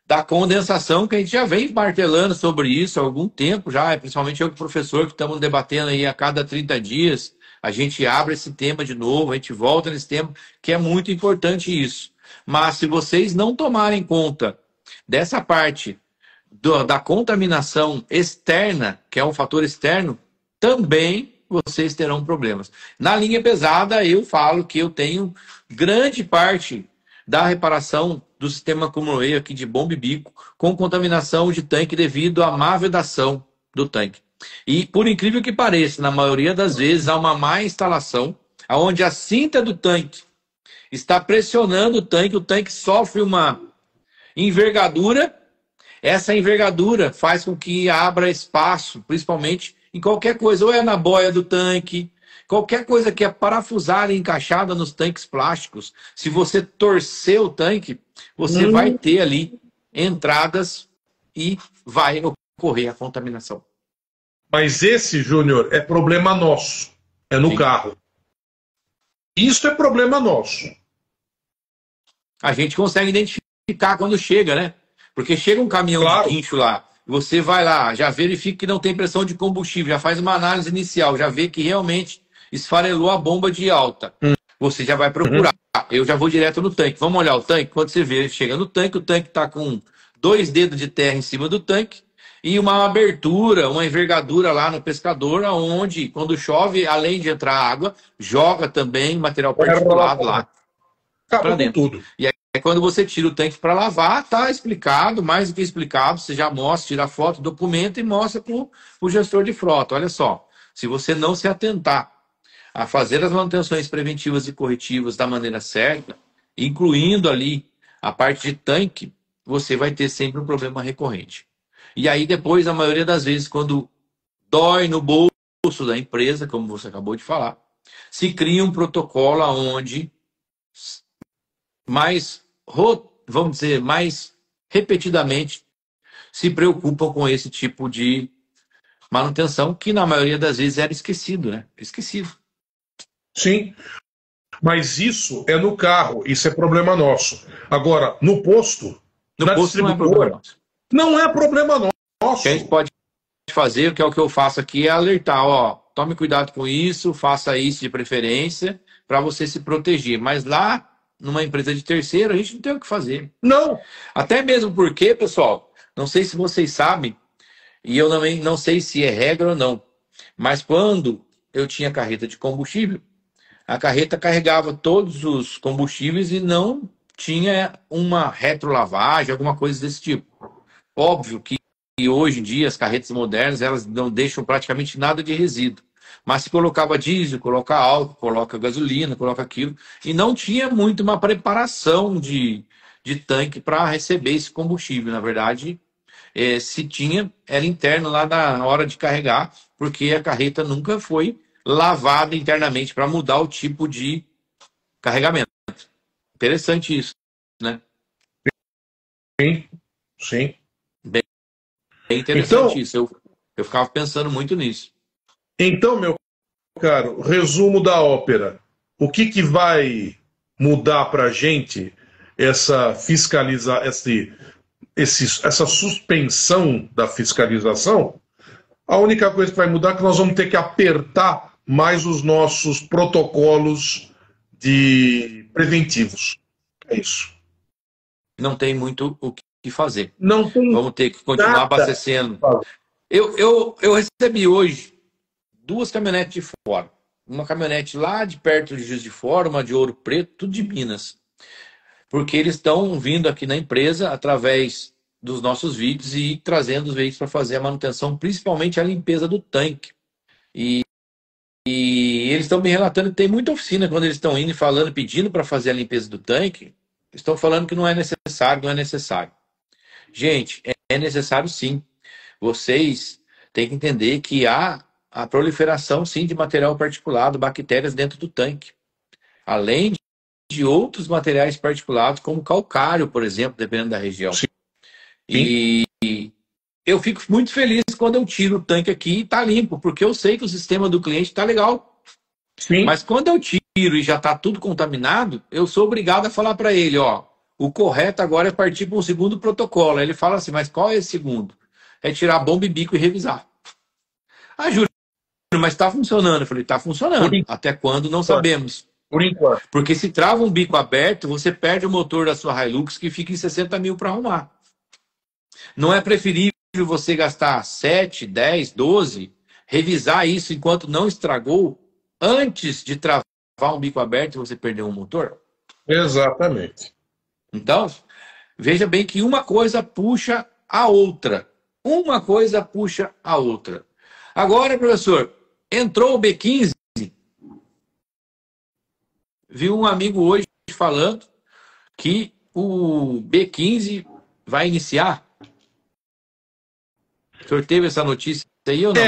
Speaker 3: da condensação, que a gente já vem martelando sobre isso há algum tempo já, principalmente eu e o professor, que estamos debatendo aí a cada 30 dias, a gente abre esse tema de novo, a gente volta nesse tema, que é muito importante isso. Mas se vocês não tomarem conta dessa parte da contaminação externa, que é um fator externo, também vocês terão problemas. Na linha pesada, eu falo que eu tenho grande parte da reparação do sistema Cumulway aqui de bomba e bico com contaminação de tanque devido à má vedação do tanque. E, por incrível que pareça, na maioria das vezes há uma má instalação, onde a cinta do tanque está pressionando o tanque sofre uma envergadura, essa envergadura faz com que abra espaço, principalmente em qualquer coisa, ou é na boia do tanque, qualquer coisa que é parafusada e encaixada nos tanques plásticos, se você torcer o tanque, você vai ter ali entradas e vai ocorrer a contaminação.
Speaker 2: Mas esse, Júnior, é problema nosso. É no carro. Isso é problema nosso.
Speaker 3: A gente consegue identificar quando chega, né? Porque chega um caminhão de guincho lá, você vai lá, já verifica que não tem pressão de combustível, já faz uma análise inicial, já vê que realmente esfarelou a bomba de alta. Você já vai procurar. Eu já vou direto no tanque. Vamos olhar o tanque? Quando você vê, chega no tanque, o tanque está com 2 dedos de terra em cima do tanque e uma abertura, uma envergadura lá no pescador, onde, quando chove, além de entrar água, joga também material particulado lá para dentro. Tudo. E aí, quando você tira o tanque para lavar, tá explicado, mais do que explicado, você já mostra, tira a foto, documenta e mostra para o gestor de frota. Olha só, se você não se atentar a fazer as manutenções preventivas e corretivas da maneira certa, incluindo ali a parte de tanque, você vai ter sempre um problema recorrente. E aí depois, a maioria das vezes, quando dói no bolso da empresa, como você acabou de falar, se cria um protocolo onde vamos dizer, mais repetidamente se preocupam com esse tipo de manutenção, que na maioria das vezes era esquecido, né? Esquecido.
Speaker 2: Sim, mas isso é no carro, isso é problema nosso. Agora, no posto,
Speaker 3: no posto não é problema nosso.
Speaker 2: Não é problema nosso.
Speaker 3: O que a gente pode fazer, que é o que eu faço aqui, é alertar, ó, tome cuidado com isso, faça isso de preferência, para você se proteger. Mas lá, numa empresa de terceiro, a gente não tem o que fazer.
Speaker 2: Não.
Speaker 3: Até mesmo porque, pessoal, não sei se vocês sabem, e eu também não sei se é regra ou não, mas quando eu tinha carreta de combustível, a carreta carregava todos os combustíveis e não tinha uma retrolavagem, alguma coisa desse tipo. Óbvio que hoje em dia as carretas modernas elas não deixam praticamente nada de resíduo. Mas se colocava diesel, coloca álcool, coloca gasolina, coloca aquilo. E não tinha muito uma preparação de tanque para receber esse combustível. Na verdade, se tinha, era interno lá na hora de carregar, porque a carreta nunca foi lavada internamente para mudar o tipo de carregamento. Interessante isso, né?
Speaker 2: Sim, sim.
Speaker 3: Bem interessante então, isso. Eu ficava pensando muito nisso.
Speaker 2: Então, meu caro, resumo da ópera. O que vai mudar para a gente essa essa suspensão da fiscalização? A única coisa que vai mudar é que nós vamos ter que apertar mais os nossos protocolos de preventivos. É isso.
Speaker 3: Não tem muito o que fazer.
Speaker 2: Não tem.
Speaker 3: Vamos ter que continuar abastecendo. Eu recebi hoje 2 caminhonetes de fora. Uma caminhonete lá de perto de Juiz de Fora, uma de Ouro Preto, tudo de Minas. Porque eles estão vindo aqui na empresa através dos nossos vídeos e trazendo os veículos para fazer a manutenção, principalmente a limpeza do tanque. E eles estão me relatando que tem muita oficina quando eles estão indo e falando, pedindo para fazer a limpeza do tanque, estão falando que não é necessário, não é necessário. Gente, é necessário sim. Vocês têm que entender que há a proliferação sim de material particulado, bactérias dentro do tanque. Além de outros materiais particulados, como calcário, por exemplo, dependendo da região.
Speaker 2: Sim.
Speaker 3: E eu fico muito feliz quando eu tiro o tanque aqui e está limpo, porque eu sei que o sistema do cliente está legal.
Speaker 2: Sim.
Speaker 3: Mas quando eu tiro e já está tudo contaminado, eu sou obrigado a falar para ele, ó, o correto agora é partir para um segundo protocolo. Aí ele fala assim, mas qual é esse segundo? É tirar a bomba e bico e revisar. Ah, Júlio, mas está funcionando. Eu falei, está funcionando. Até quando, não sabemos.
Speaker 2: Por enquanto.
Speaker 3: Porque se trava um bico aberto, você perde o motor da sua Hilux, que fica em 60 mil para arrumar. Não é preferível você gastar 7, 10, 12, revisar isso enquanto não estragou, antes de travar um bico aberto e você perder um motor?
Speaker 2: Exatamente.
Speaker 3: Então, veja bem que uma coisa puxa a outra. Uma coisa puxa a outra. Agora, professor, entrou o B15. Vi um amigo hoje falando que o B15 vai iniciar. O senhor teve essa notícia aí ou não?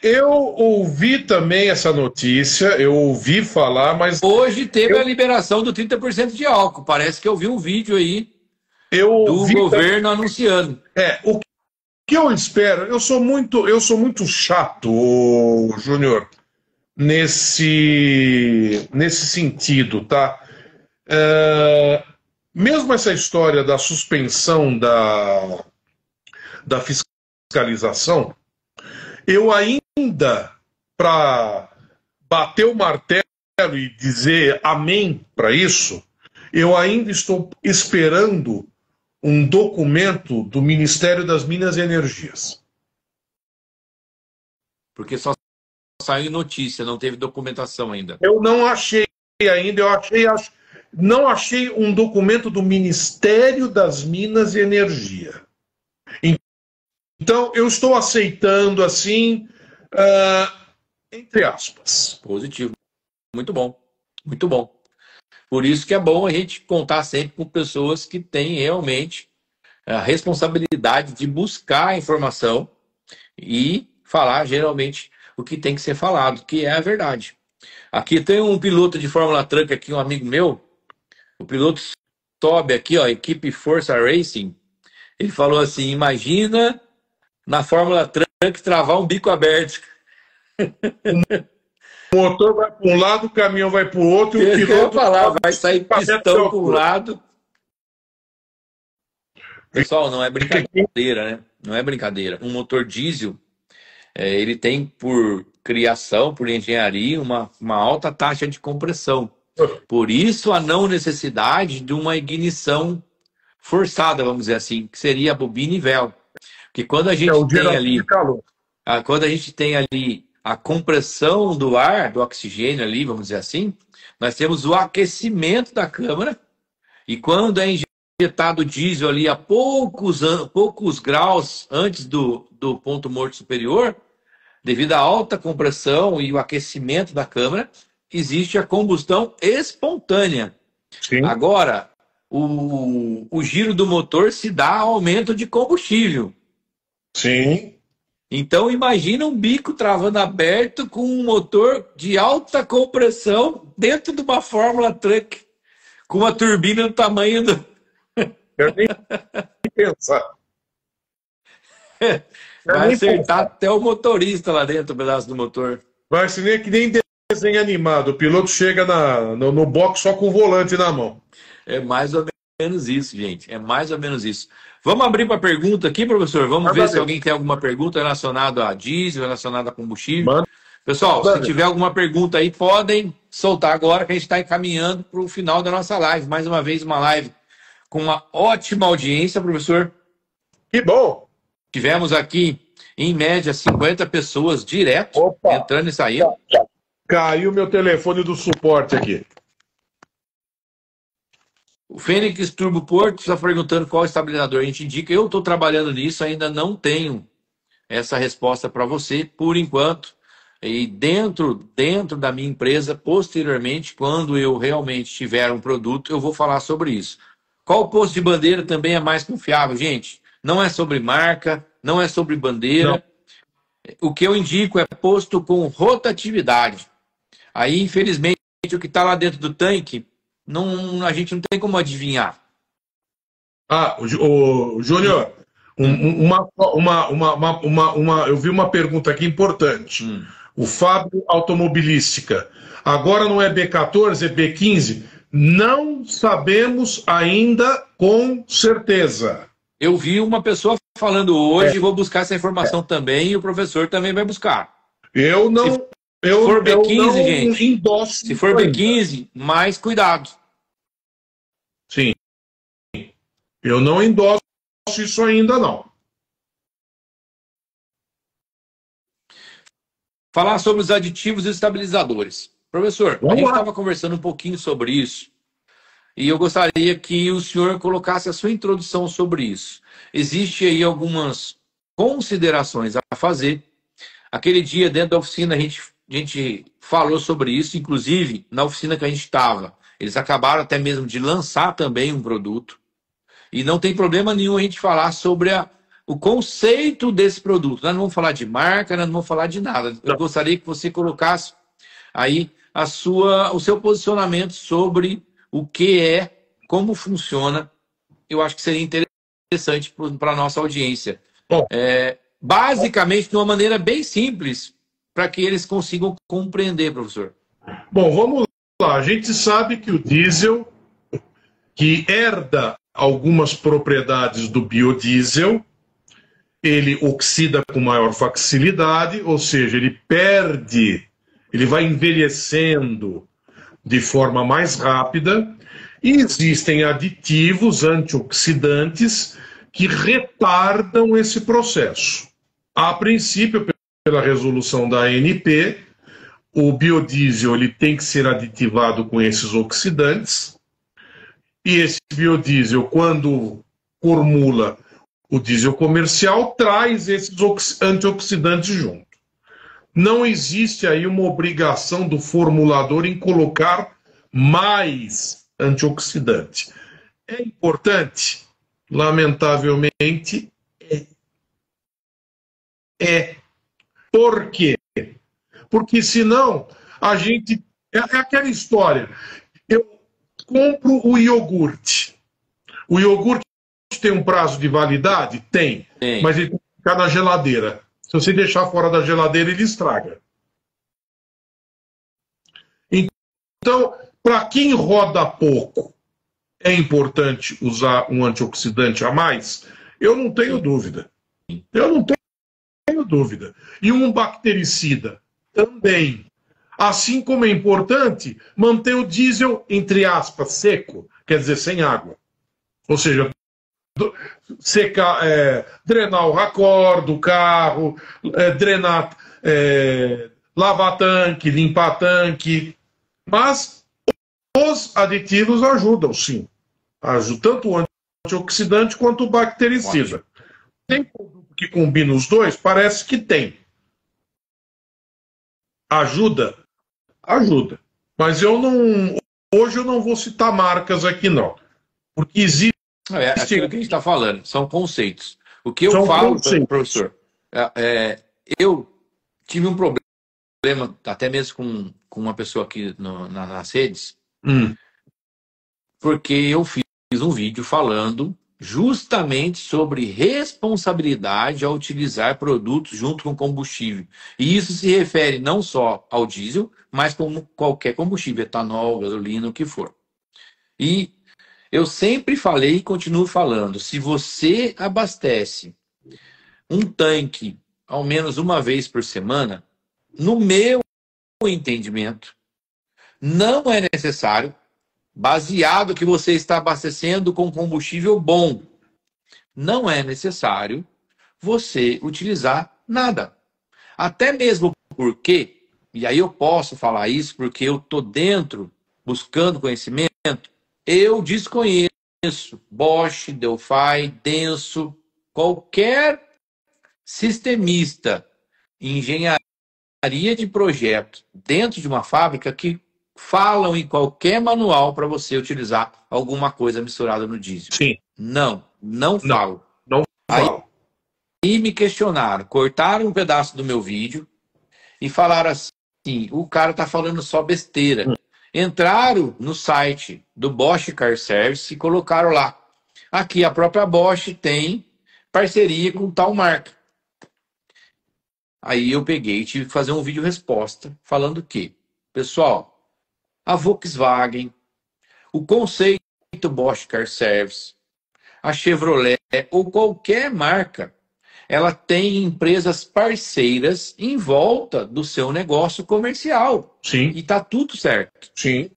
Speaker 2: Eu ouvi também essa notícia, eu ouvi falar, mas...
Speaker 3: Hoje teve a liberação do 30% de álcool. Parece que eu vi um vídeo aí do governo anunciando.
Speaker 2: O que eu espero... Eu sou muito chato, Júnior, nesse sentido, tá? Mesmo essa história da suspensão da fiscalização, eu ainda, para bater o martelo e dizer amém para isso, eu ainda estou esperando um documento do Ministério das Minas e Energias.
Speaker 3: Porque só saiu notícia, não teve documentação ainda.
Speaker 2: Eu não achei ainda, não achei um documento do Ministério das Minas e Energia. Então, eu estou aceitando assim, entre aspas.
Speaker 3: Positivo. Muito bom. Muito bom. Por isso que é bom a gente contar sempre com pessoas que têm realmente a responsabilidade de buscar a informação e falar geralmente o que tem que ser falado, que é a verdade. Aqui tem um piloto de Fórmula Truck aqui, um amigo meu. O piloto sobe aqui, ó, equipe Força Racing. Ele falou assim, imagina na Fórmula Truck travar um bico aberto.
Speaker 2: O motor vai para um lado, o caminhão vai para o outro, e o piloto
Speaker 3: vai sair pistão para um lado. Pessoal, não é brincadeira, né? Não é brincadeira. Um motor diesel, ele tem por criação, por engenharia, uma alta taxa de compressão. Por isso a não necessidade de uma ignição forçada, vamos dizer assim, que seria a bobina e véu. Porque quando a gente tem ali a compressão do ar, do oxigênio ali, vamos dizer assim, nós temos o aquecimento da câmara, e quando é injetado diesel ali a poucos graus antes do ponto morto superior, devido à alta compressão e o aquecimento da câmara, existe a combustão espontânea.
Speaker 2: Sim.
Speaker 3: Agora, o giro do motor se dá aumento de combustível.
Speaker 2: Sim.
Speaker 3: Então, imagina um bico travando aberto com um motor de alta compressão dentro de uma Fórmula Truck, com uma turbina do tamanho do...
Speaker 2: Eu nem pensar.
Speaker 3: Vai acertar até o motorista lá dentro, o pedaço do motor.
Speaker 2: Vai ser que nem desenho animado. O piloto chega no box só com o volante na mão.
Speaker 3: É mais ou menos isso, gente. É mais ou menos isso. Vamos abrir para pergunta aqui, professor? Vamos ver se alguém tem alguma pergunta relacionada a diesel, relacionada a combustível. Pessoal, se tiver alguma pergunta aí, podem soltar agora, que a gente está encaminhando para o final da nossa live. Mais uma vez, uma live com uma ótima audiência, professor.
Speaker 2: Que bom!
Speaker 3: Tivemos aqui, em média, 50 pessoas direto, entrando e saindo.
Speaker 2: Caiu meu telefone do suporte aqui.
Speaker 3: O Fênix Turbo Porto está perguntando qual estabilizador a gente indica. Eu estou trabalhando nisso, ainda não tenho essa resposta para você, por enquanto. E dentro da minha empresa, posteriormente, quando eu realmente tiver um produto, eu vou falar sobre isso. Qual posto de bandeira também é mais confiável? Gente, não é sobre marca, não é sobre bandeira. Não. O que eu indico é posto com rotatividade. Aí, infelizmente, o que está lá dentro do tanque, a gente não tem como adivinhar.
Speaker 2: Júnior, eu vi uma pergunta aqui importante. O Fábio Automobilística. Agora não é B14, é B15? Não sabemos ainda com certeza.
Speaker 3: Eu vi uma pessoa falando hoje, vou buscar essa informação também, e o professor também vai buscar.
Speaker 2: Eu não...
Speaker 3: Se for B15, gente,
Speaker 2: endosso
Speaker 3: se for B15, mais cuidado.
Speaker 2: Sim. Eu não endosso isso ainda, não.
Speaker 3: Falar sobre os aditivos e estabilizadores. Professor, a gente estava conversando um pouquinho sobre isso, e eu gostaria que o senhor colocasse a sua introdução sobre isso. Existe aí algumas considerações a fazer. Aquele dia, dentro da oficina, a gente falou sobre isso, inclusive na oficina que a gente estava. Eles acabaram até mesmo de lançar também um produto. E não tem problema nenhum a gente falar sobre o conceito desse produto. Nós não vamos falar de marca, nós não vamos falar de nada. Eu gostaria que você colocasse aí o seu posicionamento sobre o que é, como funciona. Eu acho que seria interessante para a nossa audiência. Basicamente, de uma maneira bem simples, para que eles consigam compreender, professor.
Speaker 2: Bom, vamos lá. A gente sabe que o diesel, que herda algumas propriedades do biodiesel, ele oxida com maior facilidade, ou seja, ele vai envelhecendo de forma mais rápida, e existem aditivos antioxidantes que retardam esse processo. A princípio, pela resolução da ANP, o biodiesel ele tem que ser aditivado com esses oxidantes, e esse biodiesel, quando formula o diesel comercial, traz esses antioxidantes junto. Não existe aí uma obrigação do formulador em colocar mais antioxidante. É importante? Lamentavelmente, é. Por quê? Porque senão a gente... É aquela história. Eu compro o iogurte. O iogurte tem um prazo de validade? Tem. Mas ele tem que ficar na geladeira. Se você deixar fora da geladeira, ele estraga. Então, para quem roda pouco, é importante usar um antioxidante a mais? Eu não tenho dúvida. Eu não tenho dúvida. E um bactericida também. Assim como é importante manter o diesel, entre aspas, seco, quer dizer, sem água. Ou seja, drenar o racor do carro, drenar, lavar tanque, limpar tanque. Mas os aditivos ajudam, sim. Ajudam tanto o antioxidante quanto o bactericida. Ótimo. Tem produto que combina os dois? Parece que tem. Ajuda? Ajuda. Mas hoje eu não vou citar marcas aqui, não. Porque existe...
Speaker 3: É aquilo que a gente está falando, são conceitos. O que eu falo, professor, eu tive um problema, até mesmo com uma pessoa aqui nas redes, porque eu fiz um vídeo falando justamente sobre responsabilidade ao utilizar produtos junto com combustível. E isso se refere não só ao diesel, mas como qualquer combustível, etanol, gasolina, o que for. E Eu sempre falei e continuo falando, se você abastece um tanque ao menos uma vez por semana, no meu entendimento, não é necessário, baseado que você está abastecendo com combustível bom, não é necessário você utilizar nada. Até mesmo porque, e aí eu posso falar isso porque eu estou dentro, buscando conhecimento, eu desconheço Bosch, Delphi, Denso, qualquer sistemista em engenharia de projeto dentro de uma fábrica que falam em qualquer manual para você utilizar alguma coisa misturada no diesel.
Speaker 2: Sim.
Speaker 3: Não falo.
Speaker 2: Não falo.
Speaker 3: Aí me questionaram, cortaram um pedaço do meu vídeo e falaram assim, o cara tá falando só besteira. Entraram no site do Bosch Car Service e colocaram lá. Aqui a própria Bosch tem parceria com tal marca. Aí eu peguei e tive que fazer um vídeo resposta falando que, pessoal, a Volkswagen, o conceito Bosch Car Service, a Chevrolet ou qualquer marca, ela tem empresas parceiras em volta do seu negócio comercial.
Speaker 2: Sim.
Speaker 3: E tá tudo certo.
Speaker 2: Sim.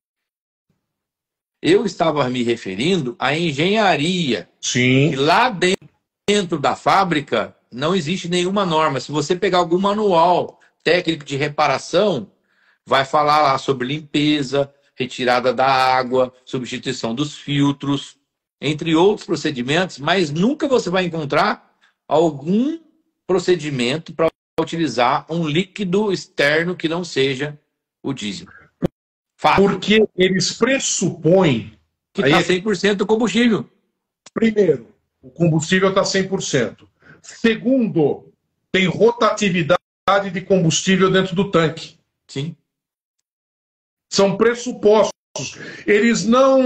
Speaker 3: Eu estava me referindo à engenharia.
Speaker 2: Sim.
Speaker 3: E lá dentro da fábrica não existe nenhuma norma. Se você pegar algum manual técnico de reparação, vai falar lá sobre limpeza, retirada da água, substituição dos filtros, entre outros procedimentos, mas nunca você vai encontrar algum procedimento para utilizar um líquido externo que não seja o diesel. Fato.
Speaker 2: Porque eles pressupõem
Speaker 3: que está 100% do combustível.
Speaker 2: Primeiro, o combustível está 100%. Segundo, tem rotatividade de combustível dentro do tanque.
Speaker 3: Sim.
Speaker 2: São pressupostos. Eles não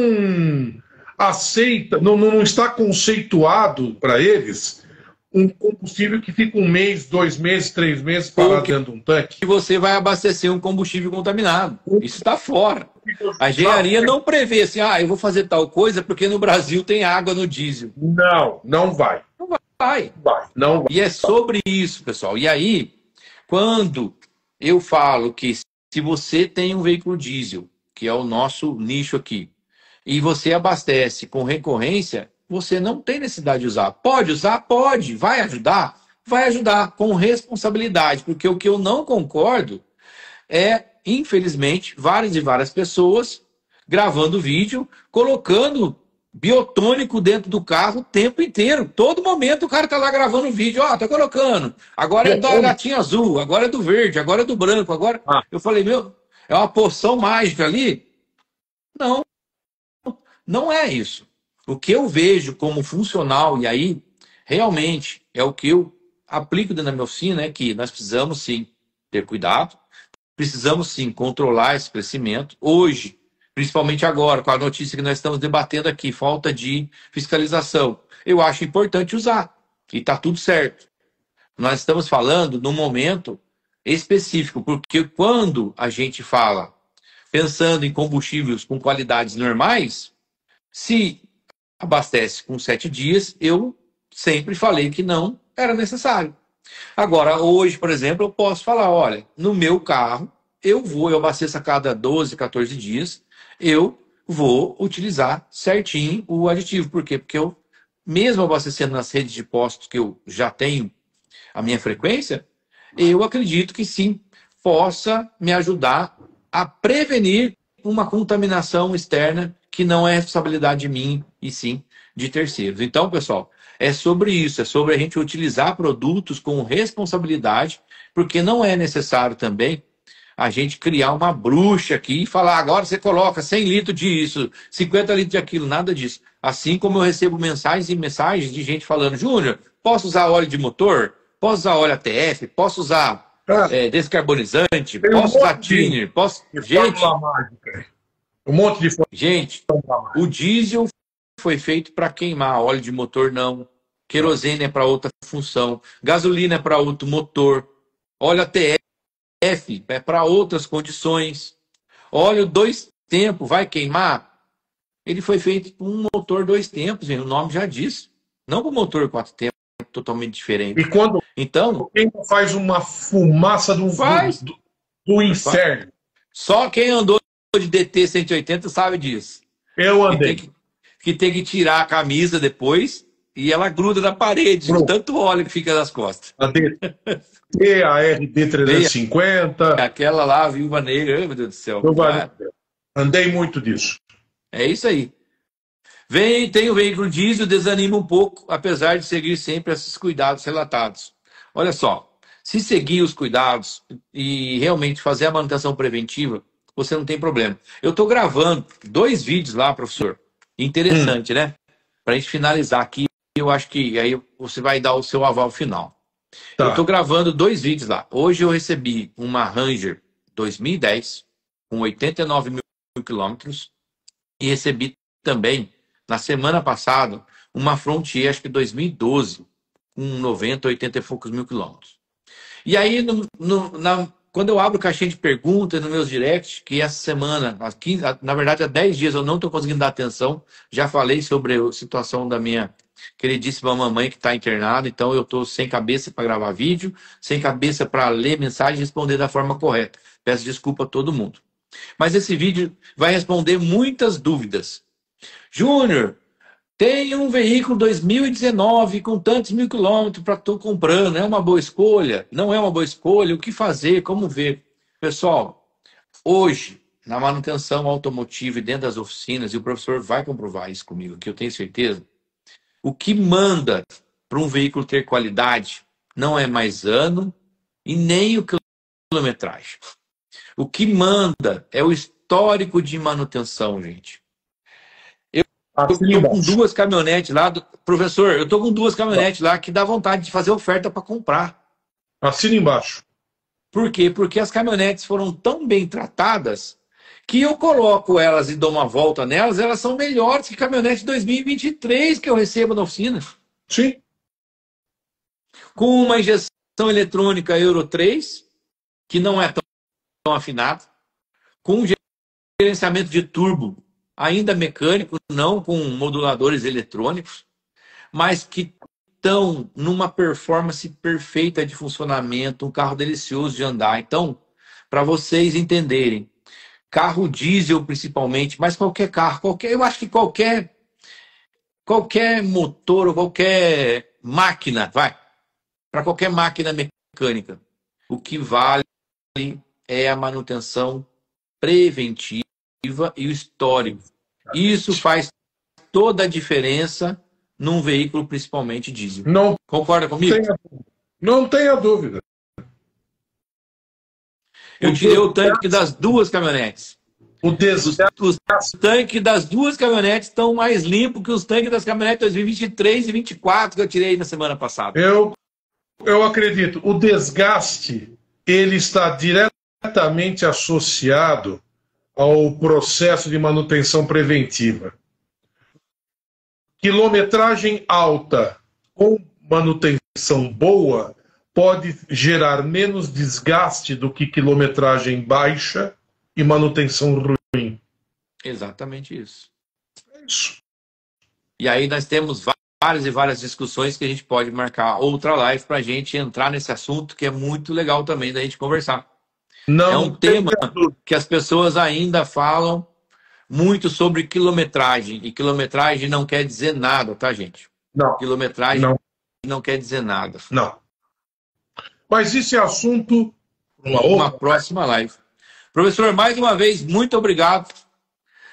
Speaker 2: aceitam, não está conceituado para eles um combustível que fica 1 mês, 2 meses, 3 meses parado dentro de um tanque.
Speaker 3: E você vai abastecer um combustível contaminado. Isso está fora. A engenharia não prevê assim, eu vou fazer tal coisa porque no Brasil tem água no diesel.
Speaker 2: Não vai.
Speaker 3: Não vai.
Speaker 2: Não vai.
Speaker 3: E é sobre isso, pessoal. E aí, quando eu falo que se você tem um veículo diesel, que é o nosso nicho aqui, e você abastece com recorrência, você não tem necessidade de usar. Pode usar? Pode. Vai ajudar? Vai ajudar com responsabilidade, porque o que eu não concordo é, infelizmente, várias e várias pessoas gravando vídeo, colocando biotônico dentro do carro o tempo inteiro. Todo momento o cara tá lá gravando vídeo. Tá colocando. Agora é da latinha azul, agora é do verde, agora é do branco. Agora eu falei, é uma poção mágica ali? Não é isso. O que eu vejo como funcional, e aí realmente é o que eu aplico dentro da minha oficina, é que nós precisamos sim ter cuidado, precisamos sim controlar esse crescimento. Hoje, principalmente agora, com a notícia que nós estamos debatendo aqui, falta de fiscalização, eu acho importante usar, e está tudo certo. Nós estamos falando num momento específico, porque quando a gente fala pensando em combustíveis com qualidades normais, se abastece com 7 dias, eu sempre falei que não era necessário. Agora, hoje, por exemplo, eu posso falar, olha, no meu carro, eu abasteço a cada 12, 14 dias, eu vou utilizar certinho o aditivo. Por quê? Porque eu, mesmo abastecendo nas redes de postos que eu já tenho a minha frequência, eu acredito que sim, possa me ajudar a prevenir uma contaminação externa que não é responsabilidade de mim e sim de terceiros. Então, pessoal, é sobre isso, é sobre a gente utilizar produtos com responsabilidade, porque não é necessário também a gente criar uma bruxa aqui e falar, agora você coloca 100 litros disso, 50 litros de aquilo, nada disso. Assim como eu recebo mensagens e mensagens de gente falando, Júnior, posso usar óleo de motor? Posso usar óleo ATF? Posso usar descarbonizante? Posso usar thinner? Gente,
Speaker 2: um monte de
Speaker 3: gente, o diesel foi feito para queimar, óleo de motor não. Querosene é para outra função. Gasolina é para outro motor. Óleo ATF é para outras condições. Óleo 2 tempos vai queimar? ele foi feito com um motor 2 tempos, o nome já diz. Não com motor 4 tempos, totalmente diferente.
Speaker 2: E quando
Speaker 3: então,
Speaker 2: quem faz uma fumaça do inferno.
Speaker 3: Só quem andou de DT 180 sabe disso.
Speaker 2: Eu andei.
Speaker 3: Que tem que tirar a camisa depois e ela gruda na parede, de tanto óleo que fica nas costas.
Speaker 2: A DT, a RD 350.
Speaker 3: Aquela lá, a Viúva Negra, meu Deus do céu.
Speaker 2: Andei muito disso.
Speaker 3: É isso aí. Tem o veículo diesel, desanima um pouco, apesar de seguir sempre esses cuidados relatados. Olha só, se seguir os cuidados e realmente fazer a manutenção preventiva, você não tem problema. Eu estou gravando 2 vídeos lá, professor. Interessante, né? Para a gente finalizar aqui, eu acho que aí você vai dar o seu aval final. Tá. Eu estou gravando 2 vídeos lá. Hoje eu recebi uma Ranger 2010 com 89 mil quilômetros e recebi também, na semana passada, uma Frontier, acho que 2012, com 90, 80 e poucos mil quilômetros. E aí, quando eu abro caixinha de perguntas nos meus directs, que essa semana, na verdade há 10 dias eu não estou conseguindo dar atenção, já falei sobre a situação da minha queridíssima mamãe que está internada, então eu estou sem cabeça para gravar vídeo, sem cabeça para ler mensagem e responder da forma correta. Peço desculpa a todo mundo. Mas esse vídeo vai responder muitas dúvidas. Júnior, tem um veículo 2019 com tantos mil quilômetros para estou comprando. É uma boa escolha? Não é uma boa escolha? O que fazer? Como ver? Pessoal, hoje, na manutenção automotiva e dentro das oficinas, e o professor vai comprovar isso comigo, que eu tenho certeza, o que manda para um veículo ter qualidade não é mais ano e nem o quilometragem. O que manda é o histórico de manutenção, gente. Eu estou com 2 caminhonetes lá. Professor, eu estou com 2 caminhonetes lá que dá vontade de fazer oferta para comprar.
Speaker 2: Assina embaixo.
Speaker 3: Por quê? Porque as caminhonetes foram tão bem tratadas que eu coloco elas e dou uma volta nelas, elas são melhores que caminhonete 2023 que eu recebo na oficina.
Speaker 2: Sim.
Speaker 3: Com uma injeção eletrônica Euro 3, que não é tão afinado, com um gerenciamento de turbo ainda mecânico, não com moduladores eletrônicos, mas que estão numa performance perfeita de funcionamento, um carro delicioso de andar. Então, para vocês entenderem, carro diesel principalmente, mas qualquer carro, eu acho que qualquer motor ou qualquer máquina, para qualquer máquina mecânica, o que vale é a manutenção preventiva e o histórico. Isso faz toda a diferença num veículo, principalmente diesel.
Speaker 2: Não
Speaker 3: concorda comigo?
Speaker 2: Não tenha dúvida.
Speaker 3: Eu tirei o tanque das 2 caminhonetes. Os tanques das 2 caminhonetes estão mais limpos que os tanques das caminhonetes 2023 e 2024 que eu tirei na semana passada.
Speaker 2: Eu acredito. O desgaste ele está diretamente associado ao processo de manutenção preventiva. Quilometragem alta com manutenção boa pode gerar menos desgaste do que quilometragem baixa e manutenção ruim.
Speaker 3: Exatamente isso.
Speaker 2: É isso.
Speaker 3: E aí nós temos várias discussões que a gente pode marcar outra live para a gente entrar nesse assunto, que é muito legal também da gente conversar.
Speaker 2: Não,
Speaker 3: é um tema que as pessoas ainda falam muito sobre quilometragem. E quilometragem não quer dizer nada, tá, gente?
Speaker 2: Não.
Speaker 3: Quilometragem não quer dizer nada.
Speaker 2: Não. Mas isso é assunto
Speaker 3: para uma próxima live. Professor, mais uma vez, muito obrigado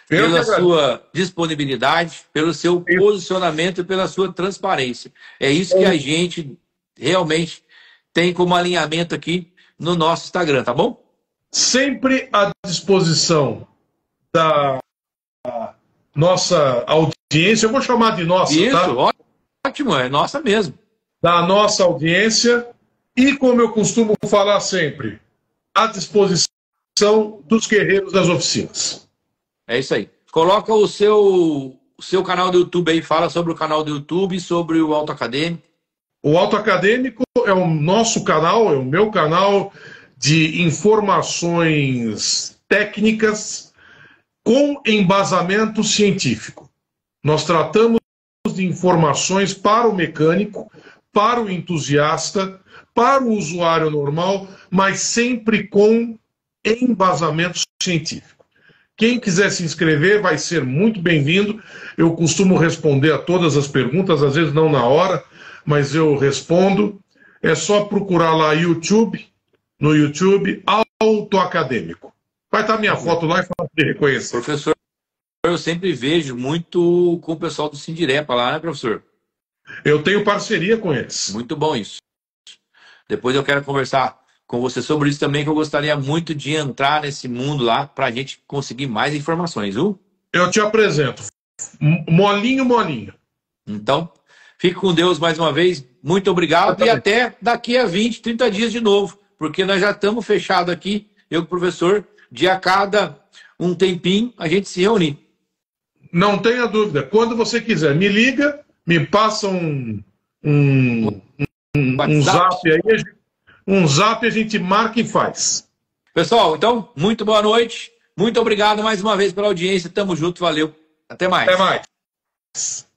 Speaker 3: pela sua disponibilidade, pelo seu posicionamento e pela sua transparência. É isso que a gente realmente tem como alinhamento aqui no nosso Instagram, tá bom?
Speaker 2: Sempre à disposição da nossa audiência, eu vou chamar de nossa,
Speaker 3: isso,
Speaker 2: tá?
Speaker 3: Ótimo, é nossa mesmo.
Speaker 2: Da nossa audiência e, como eu costumo falar sempre, à disposição dos guerreiros das oficinas.
Speaker 3: É isso aí. Coloca o seu canal do YouTube aí, fala sobre o canal do YouTube e sobre o Auto Acadêmico.
Speaker 2: O Auto Acadêmico é o nosso canal, é o meu canal de informações técnicas com embasamento científico. Nós tratamos de informações para o mecânico, para o entusiasta, para o usuário normal, mas sempre com embasamento científico. Quem quiser se inscrever vai ser muito bem-vindo. Eu costumo responder a todas as perguntas, às vezes não na hora, mas eu respondo. É só procurar lá no YouTube, Autoacadêmico. Vai estar minha foto lá e falar de reconhecer.
Speaker 3: Professor, eu sempre vejo muito com o pessoal do Sindirepa lá, né, professor?
Speaker 2: Eu tenho parceria com eles.
Speaker 3: Muito bom isso. Depois eu quero conversar com você sobre isso também, que eu gostaria muito de entrar nesse mundo lá para a gente conseguir mais informações, viu?
Speaker 2: Eu te apresento. Molinho, molinho.
Speaker 3: Então, fique com Deus mais uma vez. Muito obrigado. E até daqui a 20, 30 dias de novo, porque nós já estamos fechados aqui, eu e o professor, de a cada um tempinho a gente se reunir.
Speaker 2: Não tenha dúvida. Quando você quiser, me liga, me passa um zap aí, um zap a gente marca e faz.
Speaker 3: Pessoal, então, muito boa noite. Muito obrigado mais uma vez pela audiência. Tamo junto, valeu. Até mais.
Speaker 2: Até mais.